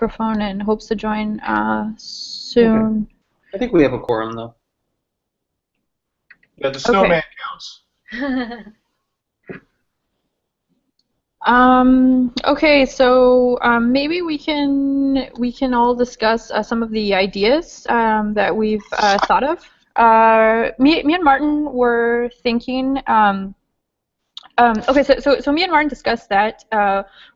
microphone and hopes to join soon. Okay. I think we have a quorum though. Yeah, the Okay. snowman counts. Okay, so maybe we can all discuss some of the ideas that we've thought of. Me and Martin were thinking. Okay, so me and Martin discussed that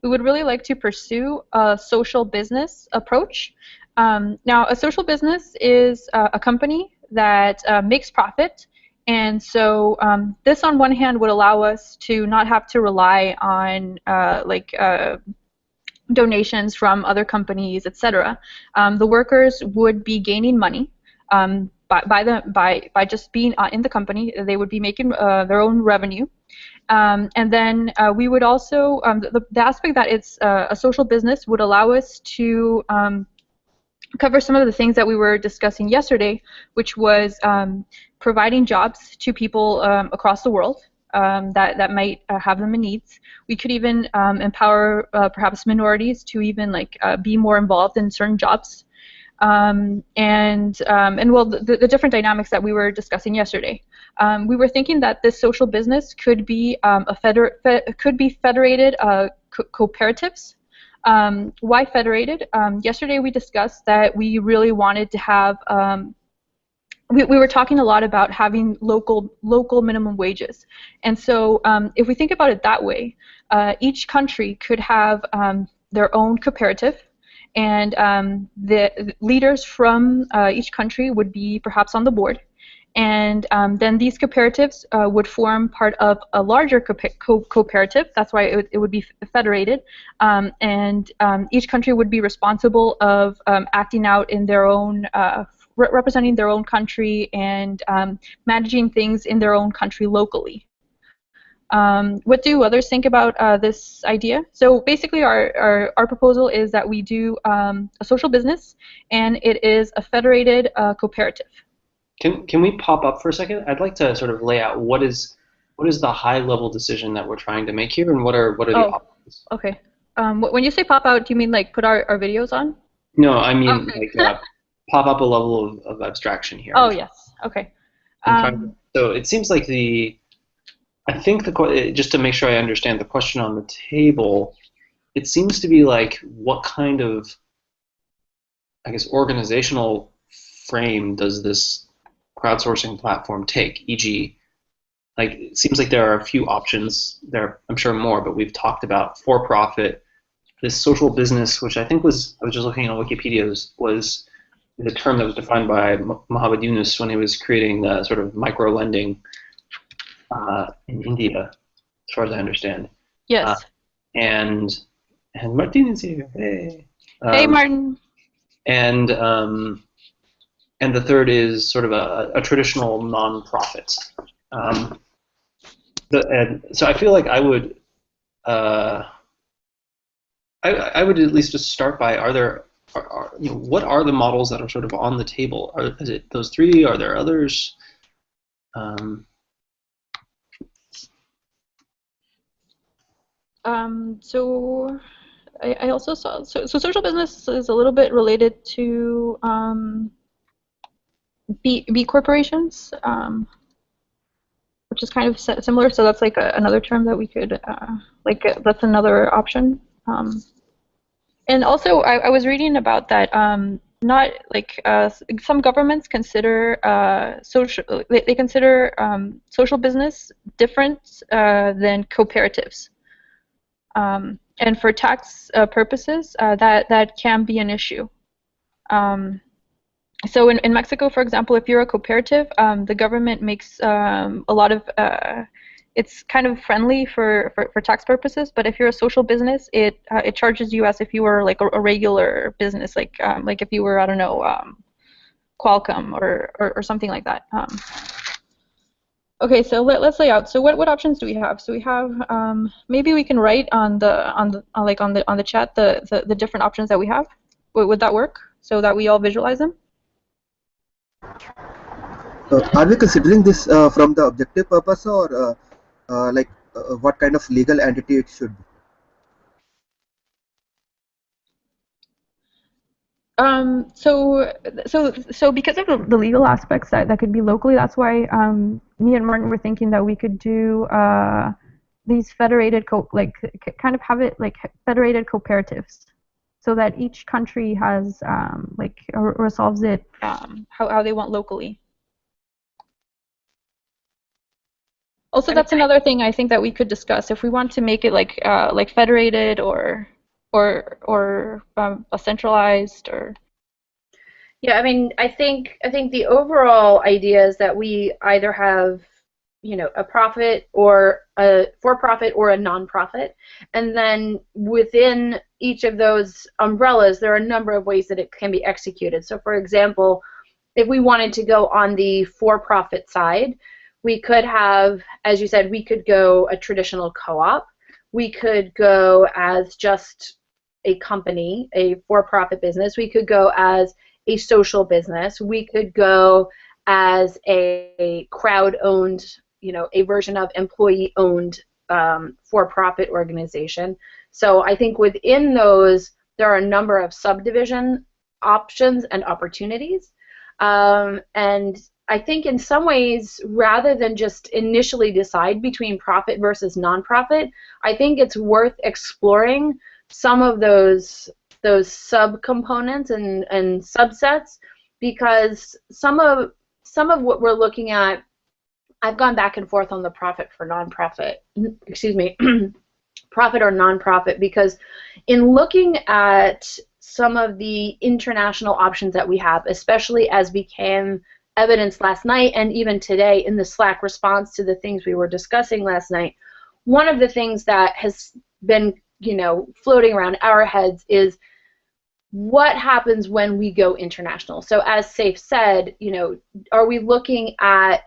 we would really like to pursue a social business approach. Now, a social business is a company that makes profit, and so this, on one hand, would allow us to not have to rely on donations from other companies, etc. The workers would be gaining money by just being in the company. They would be making their own revenue. And then we would also, the aspect that it's a social business would allow us to cover some of the things that we were discussing yesterday, which was providing jobs to people across the world that might have them in needs. We could even empower perhaps minorities to even be more involved in certain jobs. And well, the different dynamics that we were discussing yesterday. We were thinking that this social business could be federated cooperatives. Why federated? Yesterday we discussed that we really wanted to have. We were talking a lot about having local minimum wages, and so if we think about it that way, each country could have their own cooperative. And the leaders from each country would be perhaps on the board. And then these cooperatives would form part of a larger cooperative. That's why it would be federated. And each country would be responsible of acting out in their own, representing their own country and managing things in their own country locally. What do others think about this idea? So basically our proposal is that we do a social business, and it is a federated cooperative. Can we pop up for a second? I'd like to sort of lay out what is the high level decision that we're trying to make here, and what are the options? Okay. When you say pop out, do you mean like put our videos on? No, I mean Okay. like pop up a level of abstraction here. Oh yes. Okay. So it seems like I think just to make sure I understand the question on the table, it seems to be like what kind of, I guess, organizational frame does this crowdsourcing platform take? E.g., like it seems like there are a few options. There, I'm sure more, but we've talked about for-profit, this social business, which I think I was just looking on Wikipedia, was the term that was defined by Muhammad Yunus when he was creating the sort of micro-lending in India, as far as I understand. Yes. And Martin is here. Hey. Hey, Martin. And the third is sort of a traditional non-profit. So I feel like I would at least just start by, what are the models that are sort of on the table? Is it those three? Are there others? So I also saw, so social business is a little bit related to B corporations, which is kind of similar. So that's like another term that we could, that's another option. And also, I was reading about that. Not like some governments consider they consider social business different than cooperatives. And for tax purposes, that can be an issue. So in Mexico, for example, if you're a cooperative, the government makes a lot of, it's kind of friendly for tax purposes, but if you're a social business, it charges you as if you were like a regular business, like if you were, I don't know, Qualcomm or something like that. Okay, so let's lay out. So what options do we have? So we have, maybe we can write on the chat the different options that we have. Would that work so that we all visualize them? Are we considering this from the objective purpose, or what kind of legal entity it should be? So because of the legal aspects that could be locally, that's why me and Martin were thinking that we could do these federated kind of have it like federated cooperatives, so that each country has resolves it how they want locally. Also, that's another thing I think that we could discuss if we want to make it like federated or a centralized or. Yeah, I mean, I think the overall idea is that we either have, a profit or a for-profit or a non-profit, and then within each of those umbrellas, there are a number of ways that it can be executed. So, for example, if we wanted to go on the for-profit side, we could have, as you said, we could go a traditional co-op. We could go as just a company, a for-profit business. We could go as a social business. We could go as a crowd-owned, a version of employee-owned for-profit organization. So I think within those, there are a number of subdivision options and opportunities. And I think in some ways, rather than just initially decide between profit versus nonprofit, I think it's worth exploring some of those subcomponents and subsets, because some of what we're looking at, I've gone back and forth on the profit for nonprofit, excuse me, profit or nonprofit, because in looking at some of the international options that we have, especially as became evidence last night and even today in the Slack response to the things we were discussing last night, one of the things that has been floating around our heads is what happens when we go international. So as Saif said, are we looking at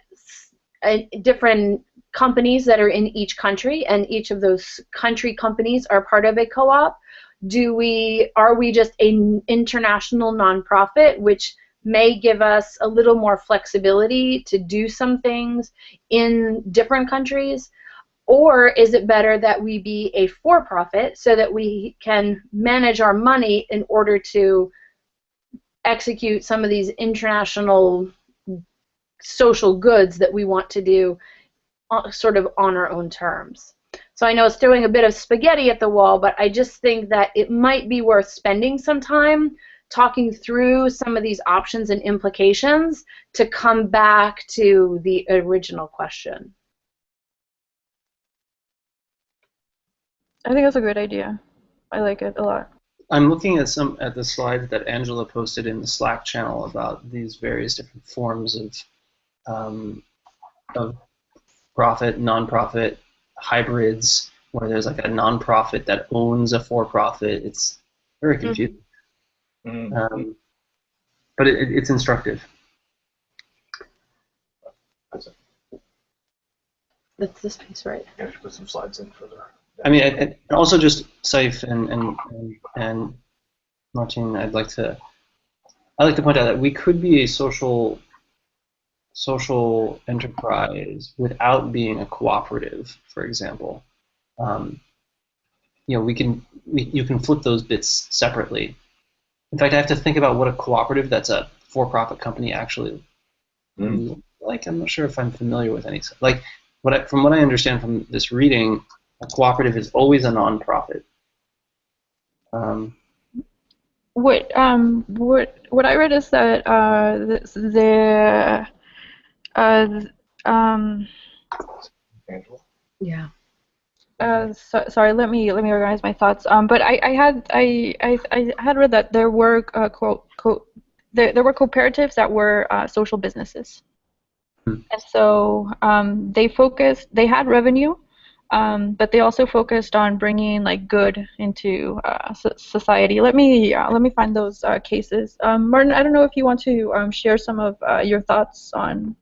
different companies that are in each country, and each of those country companies are part of a co-op? Are we just an international nonprofit, which may give us a little more flexibility to do some things in different countries? Or is it better that we be a for-profit so that we can manage our money in order to execute some of these international social goods that we want to do sort of on our own terms? So I know it's throwing a bit of spaghetti at the wall, but I just think that it might be worth spending some time talking through some of these options and implications to come back to the original question. I think that's a great idea. I like it a lot. I'm looking at the slides that Angela posted in the Slack channel about these various different forms of profit, nonprofit, hybrids, where there's like a nonprofit that owns a for-profit. It's very confusing. Mm-hmm. But it's instructive. That's this piece, right? Yeah, we should put some slides in further. I mean, and also just Saif and Martin, I'd like to point out that we could be a social enterprise without being a cooperative, for example. You can flip those bits separately. In fact, I have to think about what a cooperative that's a for-profit company actually like. I'm not sure if I'm familiar with any. Like, from what I understand from this reading, a cooperative is always a nonprofit. What I read is that Yeah. Sorry, let me organize my thoughts. But I had read that there were there were cooperatives that were social businesses, and so they had revenue, but they also focused on bringing like good into society. Let me find those cases. Martin, I don't know if you want to share some of your thoughts on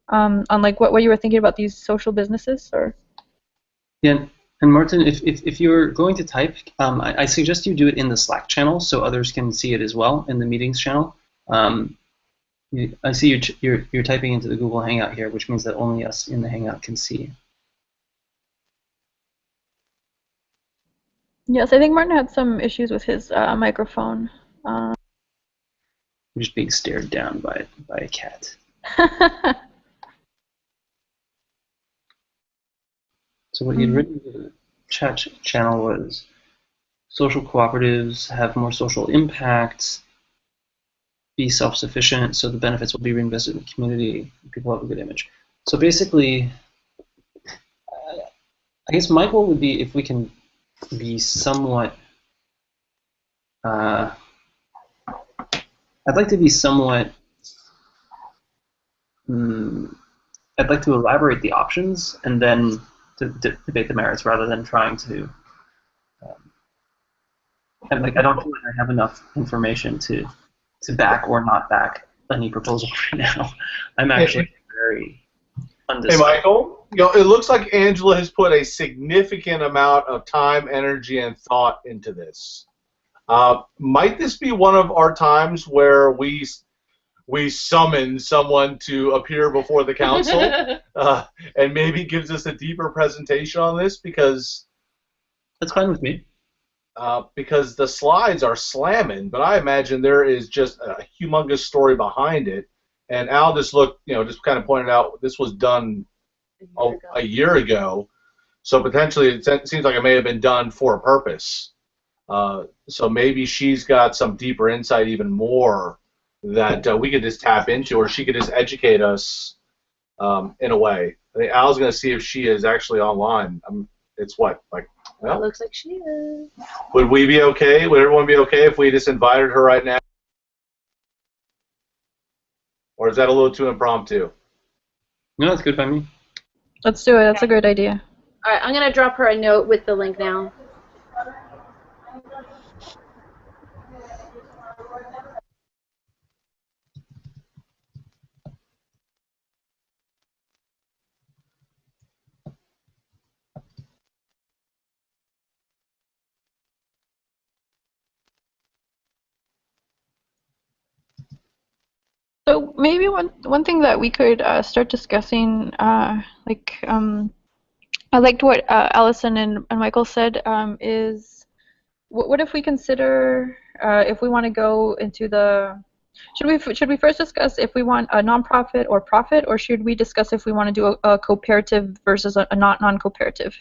like what you were thinking about these social businesses, or. Yeah, and Martin, if you're going to type, I suggest you do it in the Slack channel so others can see it as well in the meetings channel. I see you're typing into the Google Hangout here, which means that only us in the Hangout can see. Yes, I think Martin had some issues with his microphone. I'm just being stared down by a cat. So what you'd written in the chat channel was social cooperatives have more social impact, be self-sufficient, so the benefits will be reinvested in the community, people have a good image. So basically, I guess my goal would be if we can be somewhat, I'd like to be somewhat, I'd like to elaborate the options and then to debate the merits rather than trying to, and like I don't feel like I have enough information to back or not back any proposal right now. I'm actually very undecided. Hey, Michael, it looks like Angela has put a significant amount of time, energy, and thought into this. Might this be one of our times where we summon someone to appear before the council and maybe gives us a deeper presentation on this? Because that's fine with me. Because the slides are slamming, but I imagine there is just a humongous story behind it. And Al just just kind of pointed out this was done a year ago, so potentially it seems like it may have been done for a purpose. So maybe she's got some deeper insight, even more, that we could just tap into, or she could just educate us in a way. I think Al's going to see if she is actually online. It's what, like? Well, it looks like she is. Would we be okay? Would everyone be okay if we just invited her right now? Or is that a little too impromptu? No, that's good by me. Let's do it. That's a great idea. All right, I'm going to drop her a note with the link now. So maybe one thing that we could start discussing, I liked what Allison and Michael said, is what if we consider if we want to go into the should we first discuss if we want a nonprofit or profit, or should we discuss if we want to do a cooperative versus a non-cooperative?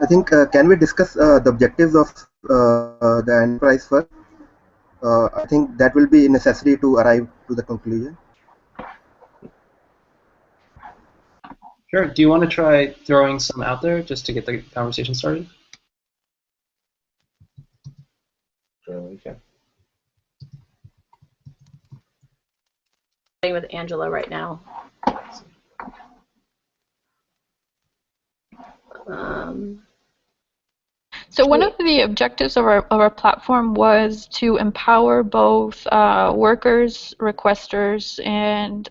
I think can we discuss the objectives of the enterprise first? I think that will be necessary to arrive to the conclusion. Sure. Do you want to try throwing some out there just to get the conversation started? Sure, we can. I'm with Angela right now. So one of the objectives of our platform was to empower both workers, requesters, and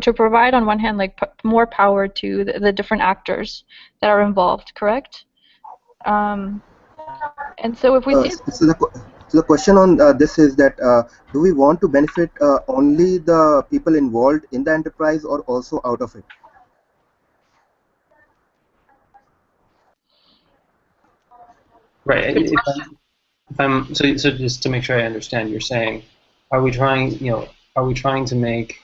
to provide on one hand more power to the different actors that are involved. Correct? And so if we see. So the question on this is that do we want to benefit only the people involved in the enterprise or also out of it? Right. So just to make sure I understand, you're saying, are we trying to make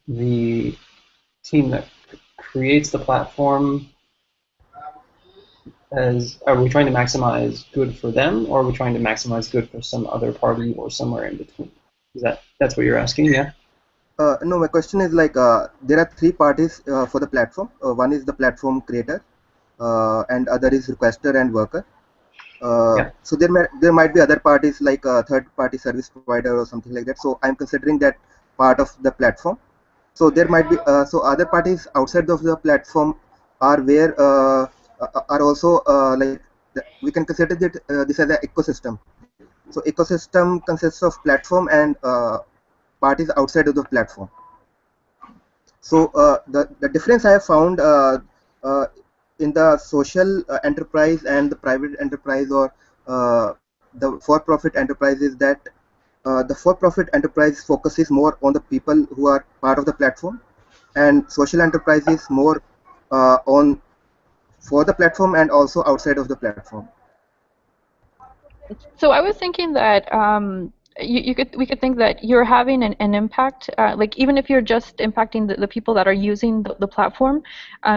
the team that creates the platform are we trying to maximize good for them, or are we trying to maximize good for some other party or somewhere in between? That's what you're asking, yeah? No, my question is there are three parties for the platform. One is the platform creator, and other is requester and worker. Yeah. So there might be other parties like a third-party service provider or something like that. So I'm considering that part of the platform. So there might be so other parties outside of the platform are where are also we can consider that this as an ecosystem. So ecosystem consists of platform and parties outside of the platform. So the difference I have found in the social enterprise and the private enterprise or the for-profit enterprise is that the for-profit enterprise focuses more on the people who are part of the platform, and social enterprise is more on for the platform and also outside of the platform. So I was thinking that we could think that you're having an impact, like even if you're just impacting the people that are using the platform,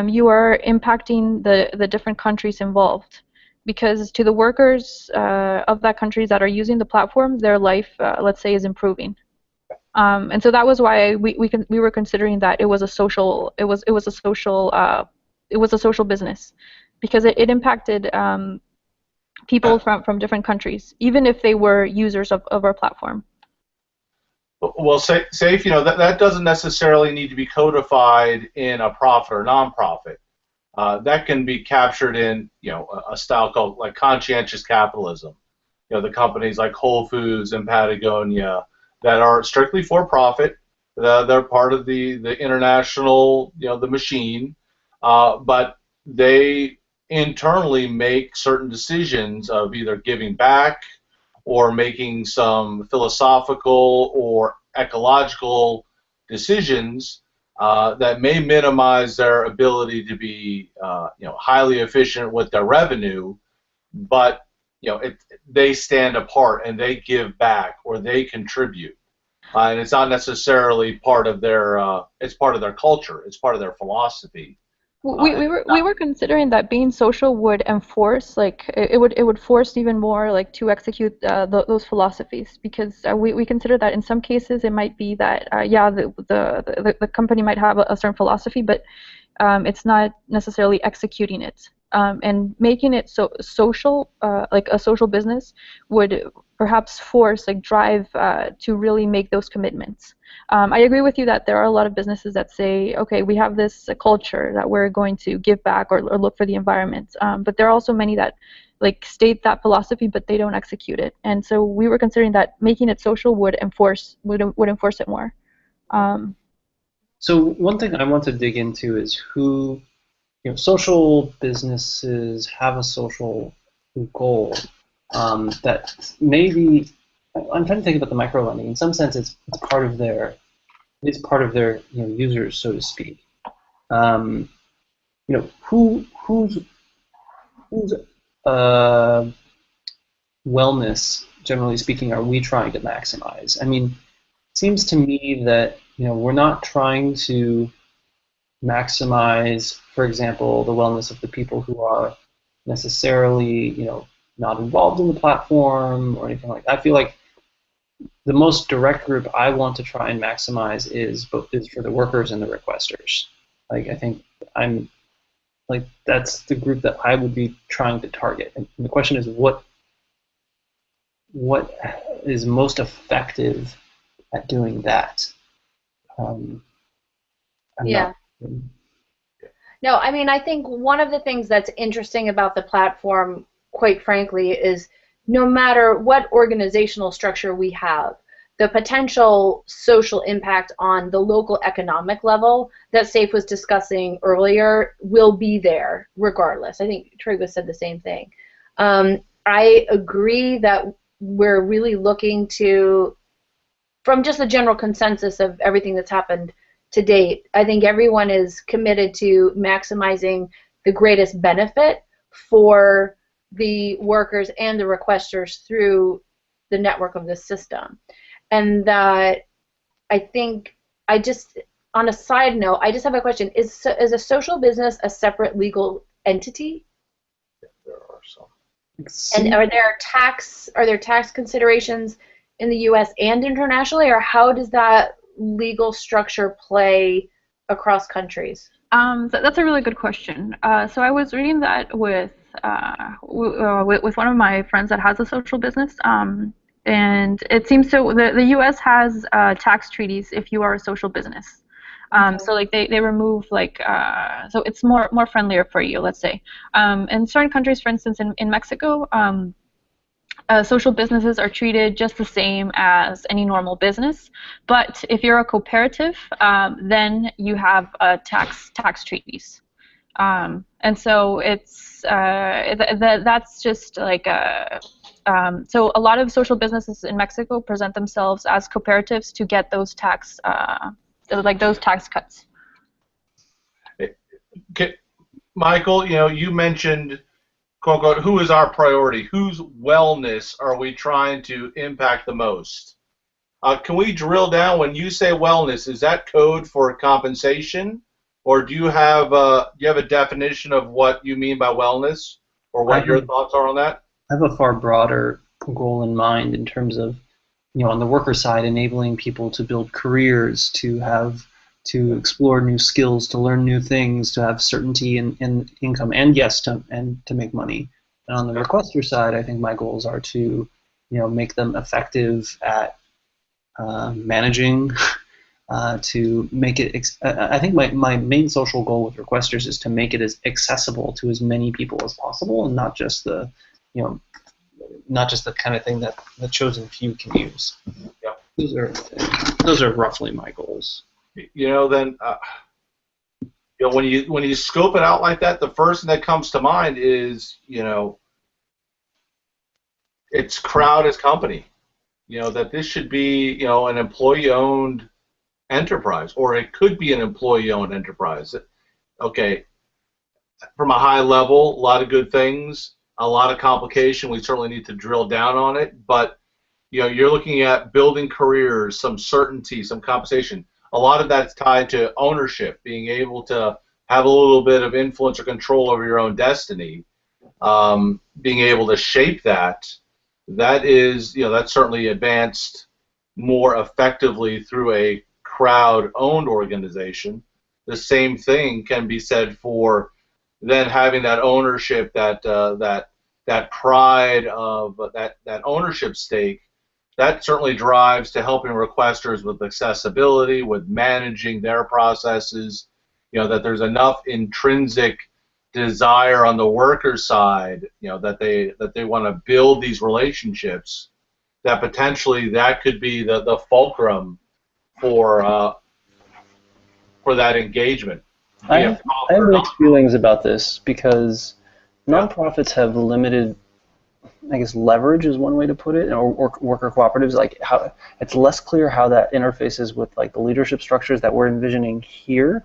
you are impacting the different countries involved. Because to the workers of that countries that are using the platform, their life, let's say, is improving. And so that was why we were considering that it was a social it was a social business, because it impacted people from different countries, even if they were users of our platform. Well, safe, that doesn't necessarily need to be codified in a profit or non-profit. That can be captured in, a style called like conscientious capitalism. The companies like Whole Foods and Patagonia that are strictly for profit. They're part of the international, the machine, but they internally make certain decisions of either giving back or making some philosophical or ecological decisions that may minimize their ability to be, highly efficient with their revenue, but they stand apart and they give back or they contribute, and it's not necessarily part of their. It's part of their culture. It's part of their philosophy. We were considering that being social would enforce, like it would force even more, like, to execute those philosophies, because we consider that in some cases it might be that yeah, the company might have a certain philosophy, but it's not necessarily executing it. And making it social, like a social business, would perhaps force, like, drive to really make those commitments. I agree with you that there are a lot of businesses that say, okay, we have this culture that we're going to give back or look for the environment. But there are also many that, like, state that philosophy, but they don't execute it. And so we were considering that making it social would enforce it more. So one thing I want to dig into is who, social businesses have a social goal that maybe, I'm trying to think about the micro lending. In some sense, it's part of their users, so to speak. Whose wellness, generally speaking, are we trying to maximize? I mean, it seems to me that we're not trying to maximize, for example, the wellness of the people who are necessarily, not involved in the platform or anything like that. I feel like the most direct group I want to try and maximize is for the workers and the requesters. Like, I think that's the group that I would be trying to target. And the question is, what is most effective at doing that? Yeah. No, I mean, I think one of the things that's interesting about the platform, quite frankly, is no matter what organizational structure we have, the potential social impact on the local economic level that Saif was discussing earlier will be there regardless. I think Trygve said the same thing. I agree that we're really looking to, from just the general consensus of everything that's happened to date, I think everyone is committed to maximizing the greatest benefit for the workers and the requesters through the network of the system. And that, I think, on a side note, I just have a question. Is a social business a separate legal entity? There are some. And are there tax considerations in the U.S. and internationally, or how does that legal structure play across countries? That's a really good question. So I was reading that with one of my friends that has a social business, and it seems so. The U.S. has tax treaties if you are a social business. So like they remove, like, so it's more friendlier for you, let's say. In certain countries, for instance, in Mexico, social businesses are treated just the same as any normal business. But if you're a cooperative, then you have tax treaties. And so it's that's just like so a lot of social businesses in Mexico present themselves as cooperatives to get those tax cuts. Okay. Michael, you mentioned quote unquote, who is our priority? Whose wellness are we trying to impact the most? Can we drill down? When you say wellness, is that code for compensation, or do you have a definition of what you mean by wellness, or what your thoughts are on that? I have a far broader goal in mind in terms of, on the worker side, enabling people to build careers, to explore new skills, to learn new things, to have certainty in income, and yes, to make money. And on the requester side, I think my goals are to, make them effective at managing, to make it. I think my main social goal with requesters is to make it as accessible to as many people as possible, and not just the kind of thing that the chosen few can use. Yeah. Those are roughly my goals. Then when you scope it out like that, the first thing that comes to mind is it's crowd as company. That this should be an employee-owned enterprise, or it could be an employee-owned enterprise. Okay, from a high level, a lot of good things, a lot of complication. We certainly need to drill down on it, but you're looking at building careers, some certainty, some compensation. A lot of that's tied to ownership, being able to have a little bit of influence or control over your own destiny, being able to shape that. That is, that's certainly advanced more effectively through a crowd-owned organization. The same thing can be said for then having that ownership, that pride of that ownership stake. That certainly drives to helping requesters with accessibility, with managing their processes. That there's enough intrinsic desire on the worker side, that they want to build these relationships, that potentially that could be the fulcrum for that engagement. I have mixed feelings about this because nonprofits have limited, I guess, leverage is one way to put it, or worker cooperatives. Like how it's less clear how that interfaces with like the leadership structures that we're envisioning here.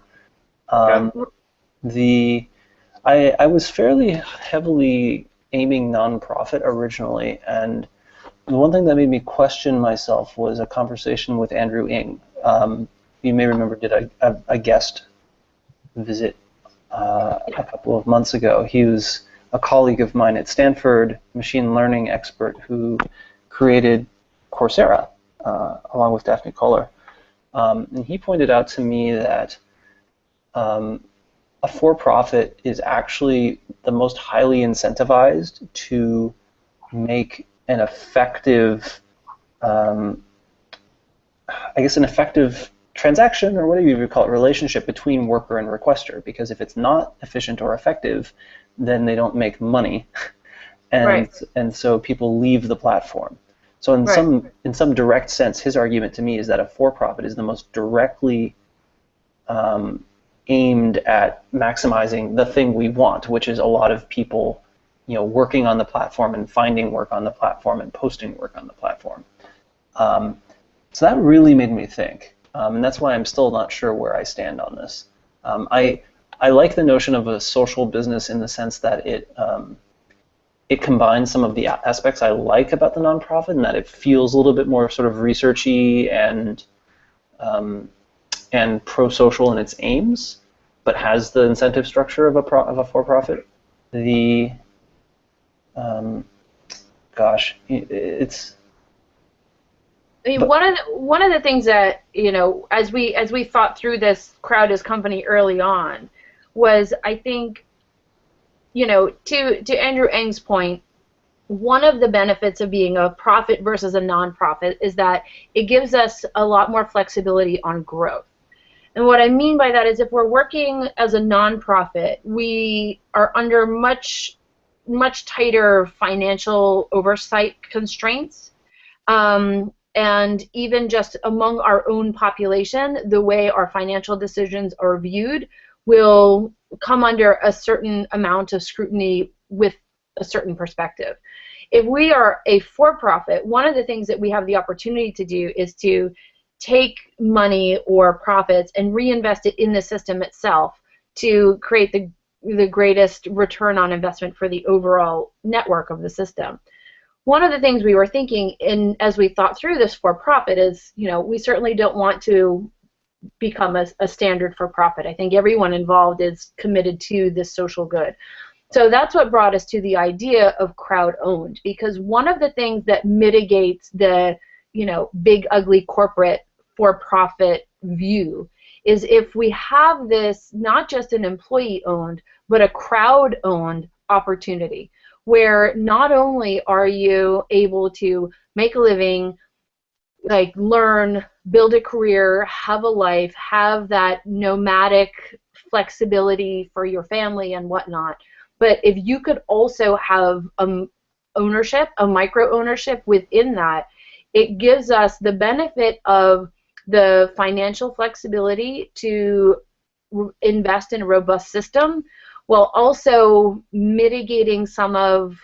I was fairly heavily aiming nonprofit originally, and the one thing that made me question myself was a conversation with Andrew Ng. You may remember, did a guest visit a couple of months ago. He was a colleague of mine at Stanford, machine learning expert who created Coursera along with Daphne Koller. And he pointed out to me that a for-profit is actually the most highly incentivized to make an effective, I guess an effective transaction, or whatever you would call it, relationship between worker and requester, because if it's not efficient or effective, then they don't make money, and so people leave the platform. So in some direct sense, his argument to me is that a for-profit is the most directly aimed at maximizing the thing we want, which is a lot of people, working on the platform and finding work on the platform and posting work on the platform. So that really made me think, and that's why I'm still not sure where I stand on this. I like the notion of a social business in the sense that it combines some of the aspects I like about the nonprofit, and that it feels a little bit more sort of researchy and pro-social in its aims, but has the incentive structure of a for-profit. It's. I mean, one of the things that as we thought through this crowd as company early on, was I think, to Andrew Ng's point, one of the benefits of being a profit versus a nonprofit is that it gives us a lot more flexibility on growth. And what I mean by that is if we're working as a nonprofit, we are under much tighter financial oversight constraints. And even just among our own population, the way our financial decisions are viewed will come under a certain amount of scrutiny with a certain perspective. If we are a for-profit, one of the things that we have the opportunity to do is to take money or profits and reinvest it in the system itself to create the greatest return on investment for the overall network of the system. One of the things we were thinking as we thought through this for-profit is, we certainly don't want to become a standard for-profit. I think everyone involved is committed to this social good. So that's what brought us to the idea of crowd-owned, because one of the things that mitigates the, big, ugly corporate for-profit view is if we have this not just an employee-owned, but a crowd-owned opportunity, where not only are you able to make a living, like learn, build a career, have a life, have that nomadic flexibility for your family and whatnot, but if you could also have ownership, a micro ownership within that, it gives us the benefit of the financial flexibility to invest in a robust system, while also mitigating some of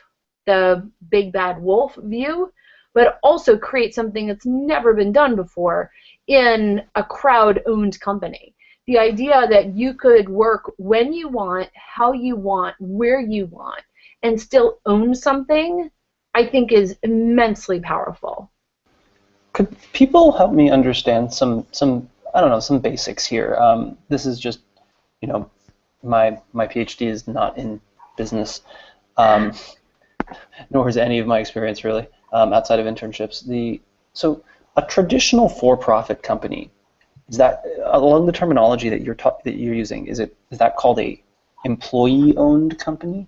the big bad wolf view, but also create something that's never been done before in a crowd-owned company. The idea that you could work when you want, how you want, where you want, and still own something, I think is immensely powerful. Could people help me understand some I don't know, some basics here? This is just, my PhD is not in business, nor is any of my experience really outside of internships. So a traditional for-profit company, is that along the terminology that you're using? Is that called a employee-owned company?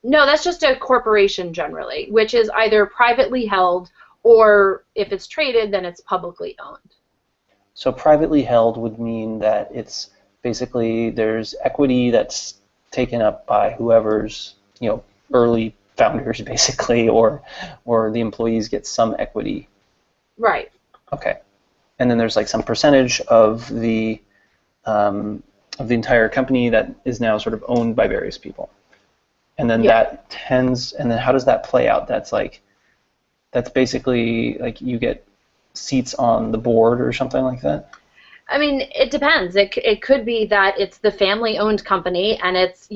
No, that's just a corporation generally, which is either privately held or if it's traded, then it's publicly owned. So privately held would mean that it's basically there's equity that's taken up by whoever's early founders basically, or the employees get some equity. Right. Okay. And then there's like some percentage of the entire company that is now sort of owned by various people. And then and then how does that play out? That's basically like you get seats on the board or something like that? I mean, it depends. It could be that it's the family-owned company, and it's,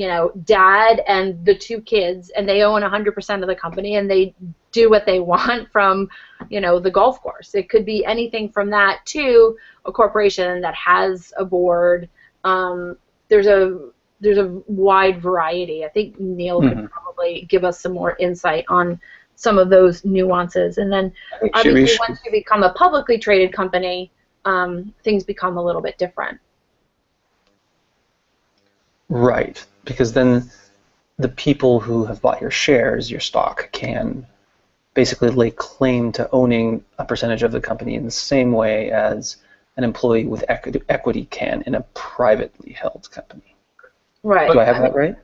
dad and the two kids, and they own 100% of the company, and they do what they want from, the golf course. It could be anything from that to a corporation that has a board. There's a wide variety. I think Neil could probably give us some more insight on some of those nuances. And then, obviously, once you become a publicly traded company, things become a little bit different. Right, because then the people who have bought your shares, your stock, can basically lay claim to owning a percentage of the company in the same way as an employee with equity can in a privately held company. Right. Do I have that right?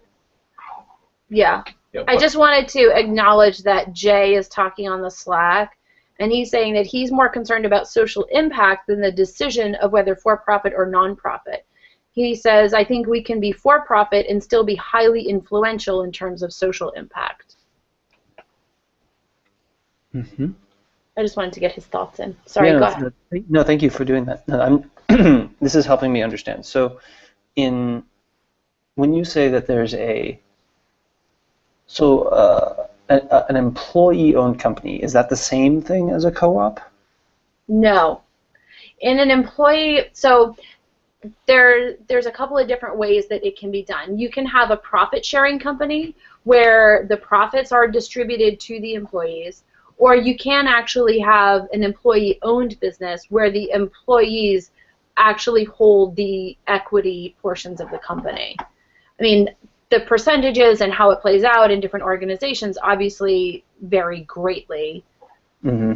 Yeah. I just wanted to acknowledge that Jay is talking on the Slack, and he's saying that he's more concerned about social impact than the decision of whether for-profit or non-profit. He says, I think we can be for-profit and still be highly influential in terms of social impact. Mm-hmm. I just wanted to get his thoughts in. Sorry, go ahead. No, thank you for doing that. No, this is helping me understand. So when you say that there's an employee-owned company, is that the same thing as a co-op? No. In an employee, so there's a couple of different ways that it can be done. You can have a profit-sharing company where the profits are distributed to the employees, or you can actually have an employee-owned business where the employees actually hold the equity portions of the company. I mean, the percentages and how it plays out in different organizations obviously vary greatly. Mm-hmm.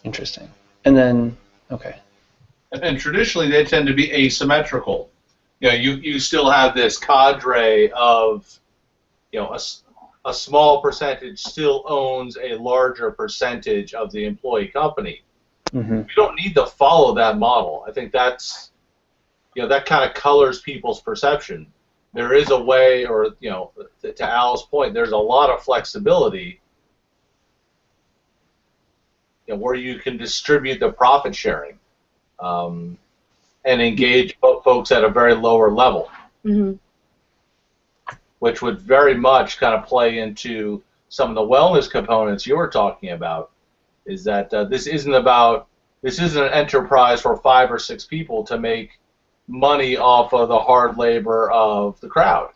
Interesting. And then, okay. And traditionally, they tend to be asymmetrical. You still have this cadre of, a small percentage still owns a larger percentage of the employee company. Mm-hmm. You don't need to follow that model. I think that's, that kind of colors people's perception. There is a way, or, to Al's point, there's a lot of flexibility, where you can distribute the profit sharing. and engage folks at a very lower level, Mm-hmm. which would very much kind of play into some of the wellness components you were talking about. Is that this isn't an enterprise for 5 or 6 people to make money off of the hard labor of the crowd.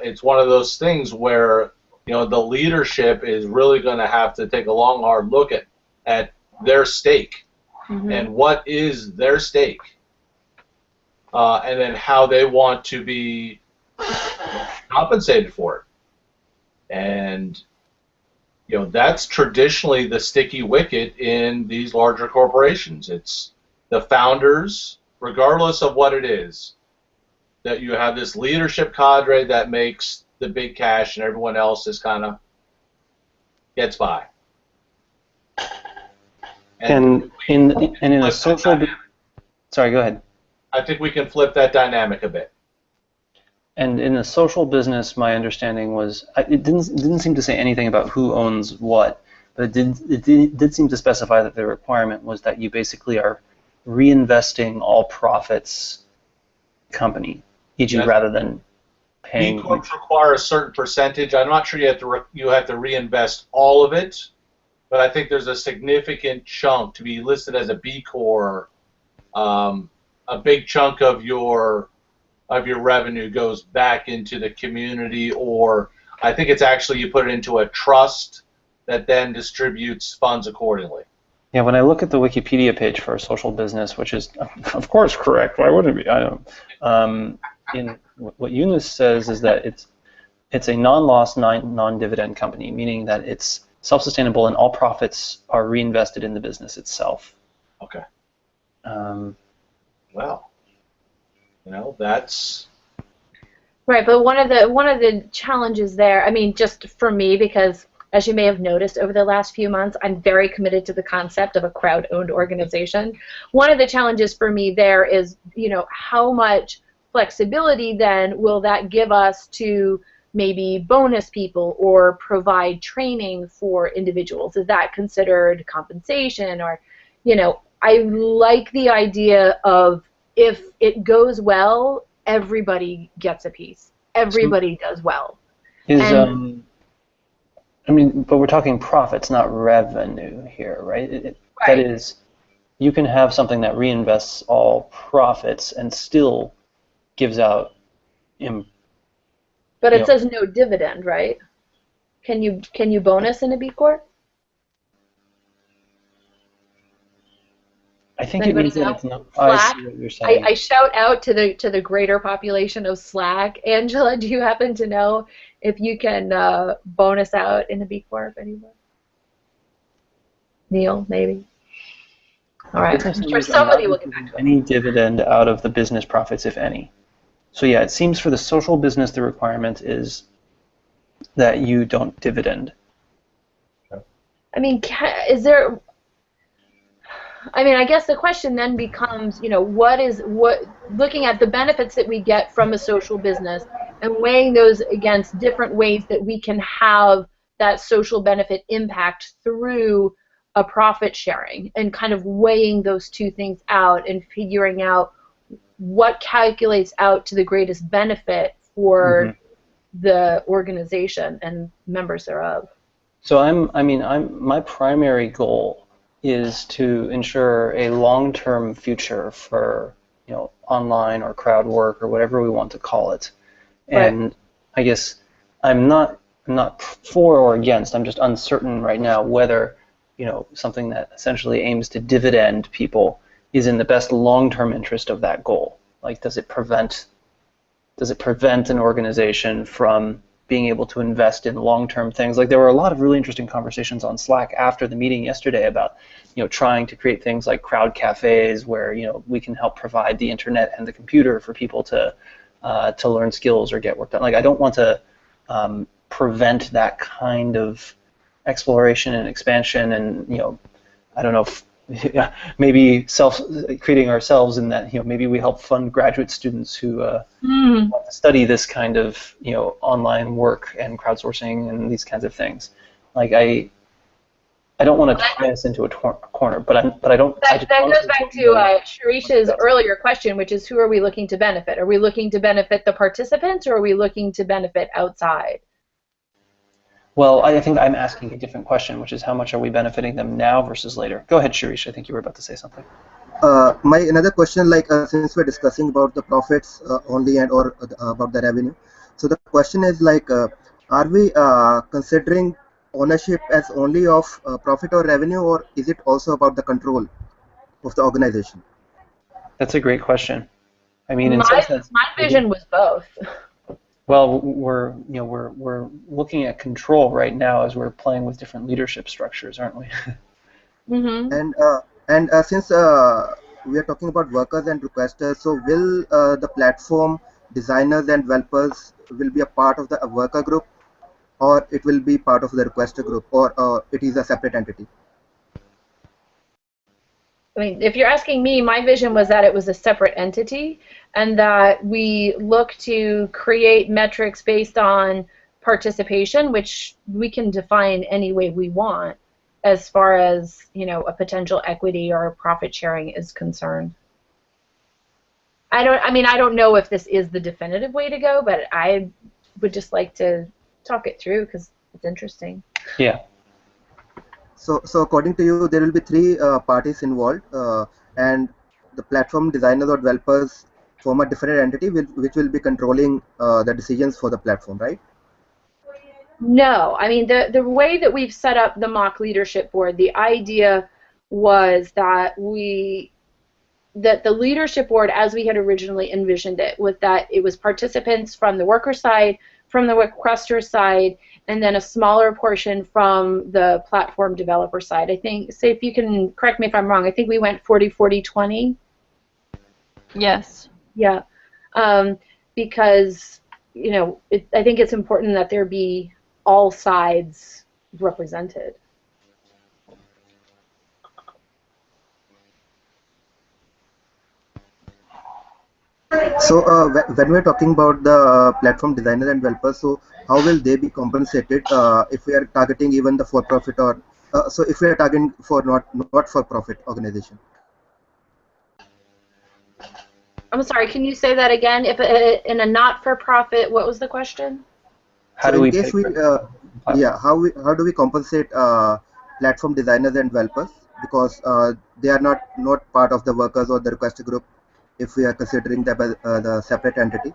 It's one of those things where the leadership is really going to have to take a long, hard look at their stake, Mm-hmm. and what is their stake, and then how they want to be compensated for it. And that's traditionally the sticky wicket in these larger corporations. It's the founders, regardless of what it is, that you have this leadership cadre that makes the big cash, and everyone else is kind of gets by. And in a social, sorry, go ahead. I think we can flip that dynamic a bit. And in the social business, my understanding was it didn't seem to say anything about who owns what, but it did seem to specify that the requirement was that you basically are reinvesting all profits company, e.g., Yes. rather than paying. B Corps require a certain percentage. I'm not sure you have to reinvest all of it, but I think there's a significant chunk to be listed as a B Corps. A big chunk of your revenue goes back into the community, or I think it's actually you put it into a trust that then distributes funds accordingly. Yeah, when I look at the Wikipedia page for a social business, which is of course correct, why wouldn't it be? I don't. In what Eunice says is that it's a non-loss, non-dividend company, meaning that it's self-sustainable and all profits are reinvested in the business itself. Okay. Well, that's Right, but one of the challenges there, I mean, just for me, because as you may have noticed over the last few months, I'm very committed to the concept of a crowd-owned organization. One of the challenges for me there is, how much flexibility then will that give us to maybe bonus people or provide training for individuals? Is that considered compensation? Or, I like the idea of if it goes well, everybody gets a piece. Everybody does well. But we're talking profits, not revenue here, right? Right. That is, you can have something that reinvests all profits and still gives out. But it says no dividend, right? Can you bonus in a B Corp? I think it means that it's not. Slack? I see what you're saying. I shout out to the greater population of Slack. Angela, do you happen to know if you can bonus out in a B Corp anymore? Neil, maybe. All right. I'm sure somebody will get back to it. Any dividend out of the business profits, if any. So yeah, it seems for the social business the requirement is that you don't dividend. I mean, I guess the question then becomes, looking at the benefits that we get from a social business and weighing those against different ways that we can have that social benefit impact through a profit sharing, and kind of weighing those two things out and figuring out what calculates out to the greatest benefit for the organization and members thereof. So my primary goal is to ensure a long-term future for online or crowd work or whatever we want to call it. And right. I guess I'm not for or against. I'm just uncertain right now whether something that essentially aims to dividend people is in the best long-term interest of that goal. Like, does it prevent an organization from being able to invest in long-term things? Like, there were a lot of really interesting conversations on Slack after the meeting yesterday about trying to create things like crowd cafes where we can help provide the internet and the computer for people to learn skills or get work done. Like, I don't want to prevent that kind of exploration and expansion, and I don't know if maybe creating ourselves in that maybe we help fund graduate students who want to study this kind of online work and crowdsourcing and these kinds of things. Like I don't want to tie us into a corner, but I don't. That goes back to Shirisha's earlier question, which is who are we looking to benefit? Are we looking to benefit the participants, or are we looking to benefit outside? Well, I think I'm asking a different question, which is how much are we benefiting them now versus later? Go ahead, Shirish. I think you were about to say something. My another question, like since we're discussing about the profits only and or about the revenue, so the question is like, are we considering ownership as only of profit or revenue, or is it also about the control of the organization? That's a great question. I mean, in some sense, my vision was both. Well, we're looking at control right now as we're playing with different leadership structures, aren't we? Mm-hmm. And since we are talking about workers and requesters, so will the platform designers and developers will be a part of the worker group, or it will be part of the requester group, or it is a separate entity? I mean, if you're asking me, my vision was that it was a separate entity and that we look to create metrics based on participation, which we can define any way we want as far as, you know, a potential equity or a profit sharing is concerned. I don't know if this is the definitive way to go, but I would just like to talk it through because it's interesting. Yeah. So according to you, there will be three parties involved, and the platform designers or developers form a different entity which will be controlling the decisions for the platform, right? No, I mean the way that we've set up the mock leadership board, the idea was that the leadership board, as we had originally envisioned it, was that it was participants from the worker side, from the requester side, and then a smaller portion from the platform developer side. I think, say if you can correct me if I'm wrong, I think we went 40-40-20. Yes. Yeah, because, you know, I think it's important that there be all sides represented. So when we're talking about the platform designers and developers, so how will they be compensated if we are targeting even the for-profit or so if we are targeting for not for-profit organization? I'm sorry, can you say that again? If in a not-for-profit, what was the question? How do we pay for it? How do we compensate platform designers and developers, because they are not part of the workers or the requester group if we are considering them as the separate entity?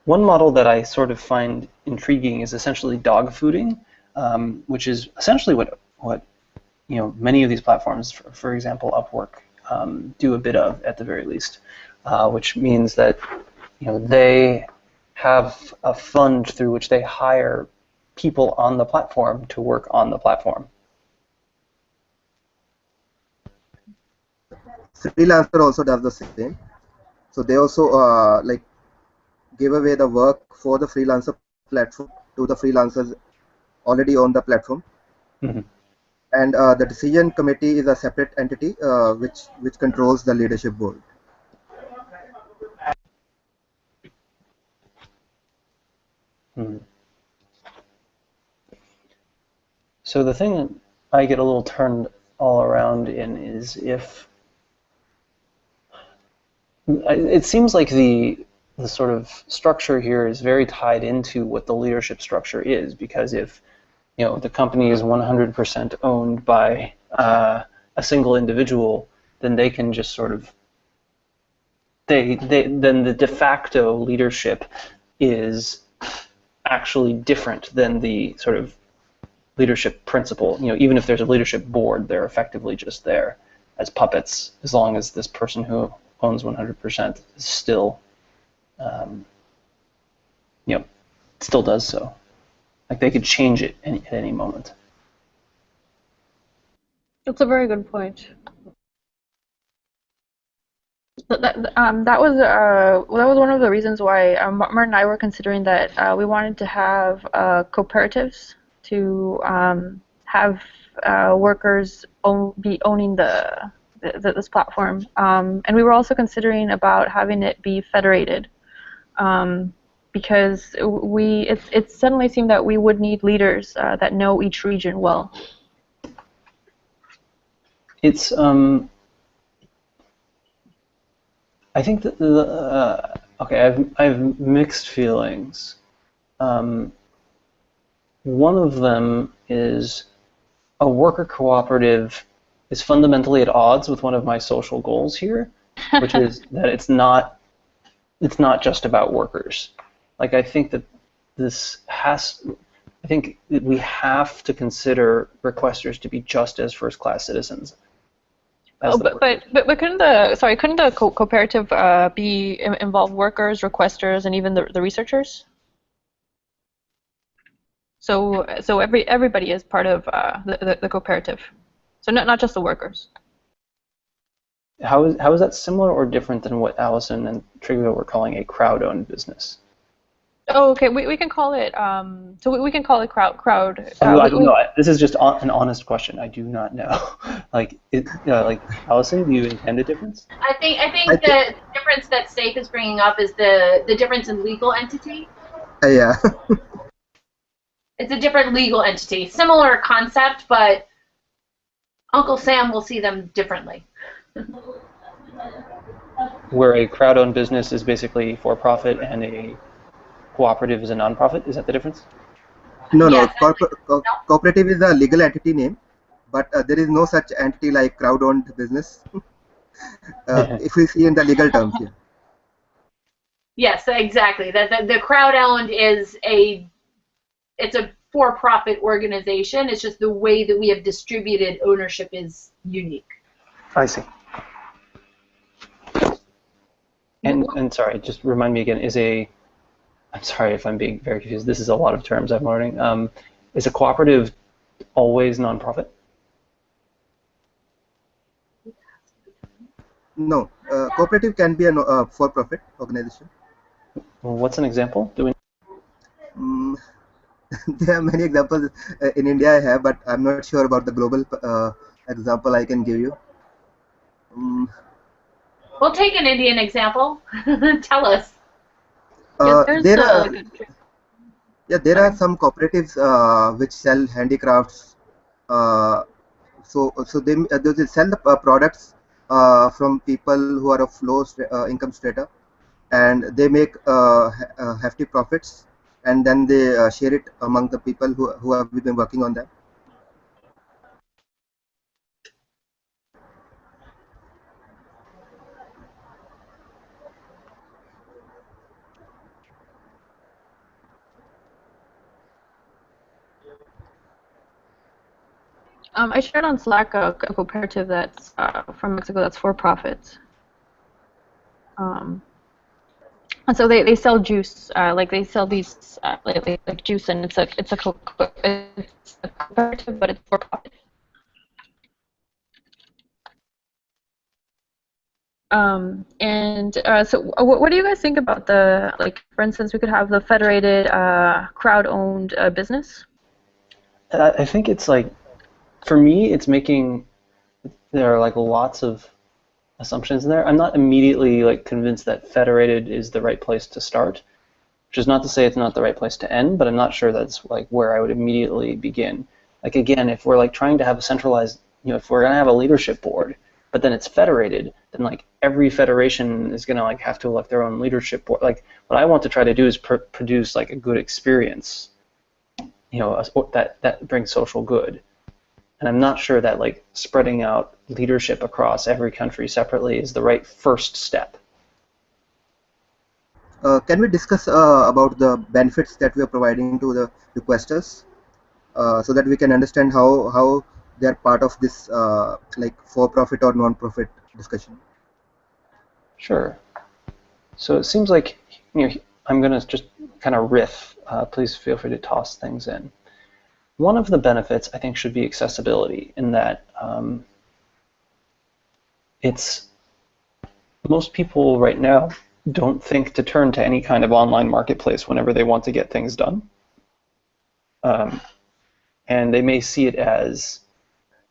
One model that I sort of find intriguing is essentially dog fooding, which is essentially what many of these platforms, for example Upwork, do a bit of at the very least, which means that they have a fund through which they hire people on the platform to work on the platform. Freelancer also does the same. So they also like give away the work for the freelancer platform to the freelancers already on the platform. Mm-hmm. And the decision committee is a separate entity which controls the leadership board. Mm-hmm. So the thing that I get a little turned all around in is if it seems like the sort of structure here is very tied into what the leadership structure is, because if the company is 100% owned by a single individual, then they can just sort of then the de facto leadership is actually different than the sort of leadership principle. Even if there's a leadership board, they're effectively just there as puppets, as long as this person who owns 100% is still, still does so. Like they could change it at any moment. That's a very good point. That was one of the reasons why Martin and I were considering that we wanted to have cooperatives to have workers be owning this platform, and we were also considering about having it be federated, because it suddenly seemed that we would need leaders that know each region well. It's I think that okay, I've mixed feelings. One of them is a worker cooperative is fundamentally at odds with one of my social goals here, which is that it's not just about workers. Like I think that I think that we have to consider requesters to be just as first-class citizens. But couldn't the cooperative involve workers, requesters, and even the researchers? So everybody is part of the cooperative. So not just the workers. How is that similar or different than what Allison and Trygve were calling a crowd-owned business? Oh, okay. We can call it we can call it crowd. I don't know. This is just an honest question. I do not know. like Allison, do you intend a difference? I think the difference that Saif is bringing up is the difference in legal entity. Yeah. It's a different legal entity. Similar concept, but Uncle Sam will see them differently. Where a crowd-owned business is basically for-profit and a cooperative is a non-profit? Is that the difference? No, Yes, cooperative is a legal entity name, but there is no such entity like crowd-owned business. If we see in the legal terms here. Yes, exactly. The crowd-owned is it's a for-profit organization. It's just the way that we have distributed ownership is unique. I see. And sorry, just remind me again, I'm sorry if I'm being very confused. This is a lot of terms I'm learning. Is a cooperative always nonprofit? No, cooperative can be a for-profit organization. Well, what's an example? There are many examples in India I have, but I'm not sure about the global example I can give you. We'll take an Indian example. Tell us. There are some cooperatives which sell handicrafts. So they sell the products from people who are of low income strata, and they make hefty profits, and then they share it among the people who have been working on them. I shared on Slack a cooperative that's from Mexico that's for profit. And so they sell juice, like they sell these like juice, and it's a cooperative, but it's for profit. So what do you guys think about for instance, we could have the federated crowd-owned business? I think it's like, for me, it's there are like lots of assumptions in there. I'm not immediately like convinced that federated is the right place to start, which is not to say it's not the right place to end, but I'm not sure that's like where I would immediately begin. Like again, if we're like trying to have a centralized, if we're gonna have a leadership board, but then it's federated, then like every federation is gonna like have to elect their own leadership board. Like what I want to try to do is produce like a good experience, that brings social good. And I'm not sure that like spreading out leadership across every country separately is the right first step. Can we discuss about the benefits that we are providing to the requesters, so that we can understand how they are part of this like for-profit or non-profit discussion? Sure. So it seems like I'm going to just kind of riff. Please feel free to toss things in. One of the benefits, I think, should be accessibility, in that most people right now don't think to turn to any kind of online marketplace whenever they want to get things done. And they may see it as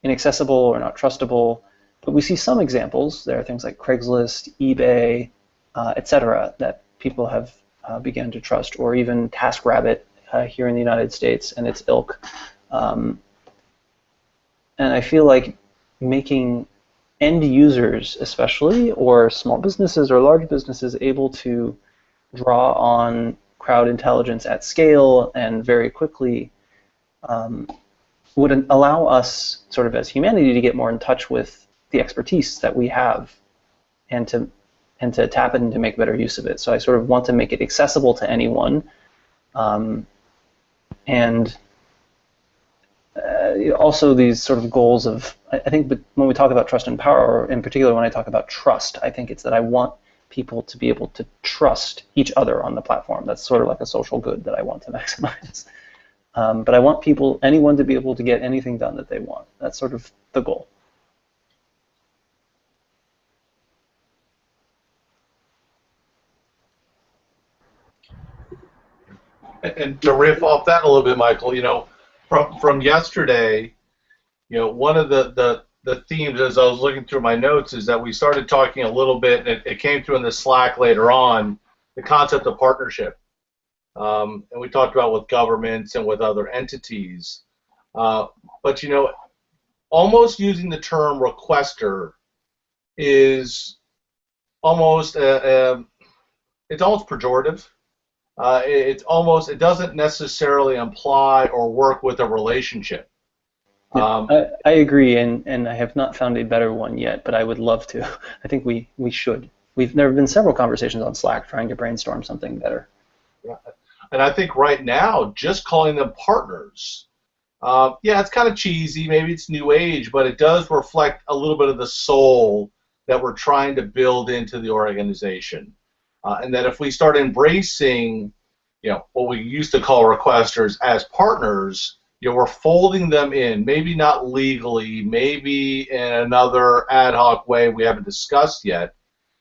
inaccessible or not trustable, but we see some examples. There are things like Craigslist, eBay, etc., that people have begun to trust, or even TaskRabbit here in the United States and its ilk. And I feel like making end users, especially, or small businesses or large businesses, able to draw on crowd intelligence at scale and very quickly would allow us, sort of as humanity, to get more in touch with the expertise that we have and to tap it and to make better use of it. So I sort of want to make it accessible to anyone, and also these sort of goals of, I think when we talk about trust and power, or in particular when I talk about trust, I think it's that I want people to be able to trust each other on the platform. That's sort of like a social good that I want to maximize. But I want anyone to be able to get anything done that they want. That's sort of the goal. And to riff off that a little bit, Michael, from yesterday, one of the themes as I was looking through my notes is that we started talking a little bit, and it came through in the Slack later on, the concept of partnership. And we talked about with governments and with other entities. But, almost using the term requester is almost, it's almost pejorative. It doesn't necessarily imply or work with a relationship. I agree, and I have not found a better one yet, but I would love to. I think we should. There have been several conversations on Slack trying to brainstorm something better. Yeah. And I think right now, just calling them partners, it's kind of cheesy, maybe it's new age, but it does reflect a little bit of the soul that we're trying to build into the organization. And that if we start embracing, what we used to call requesters as partners, we're folding them in, maybe not legally, maybe in another ad hoc way we haven't discussed yet,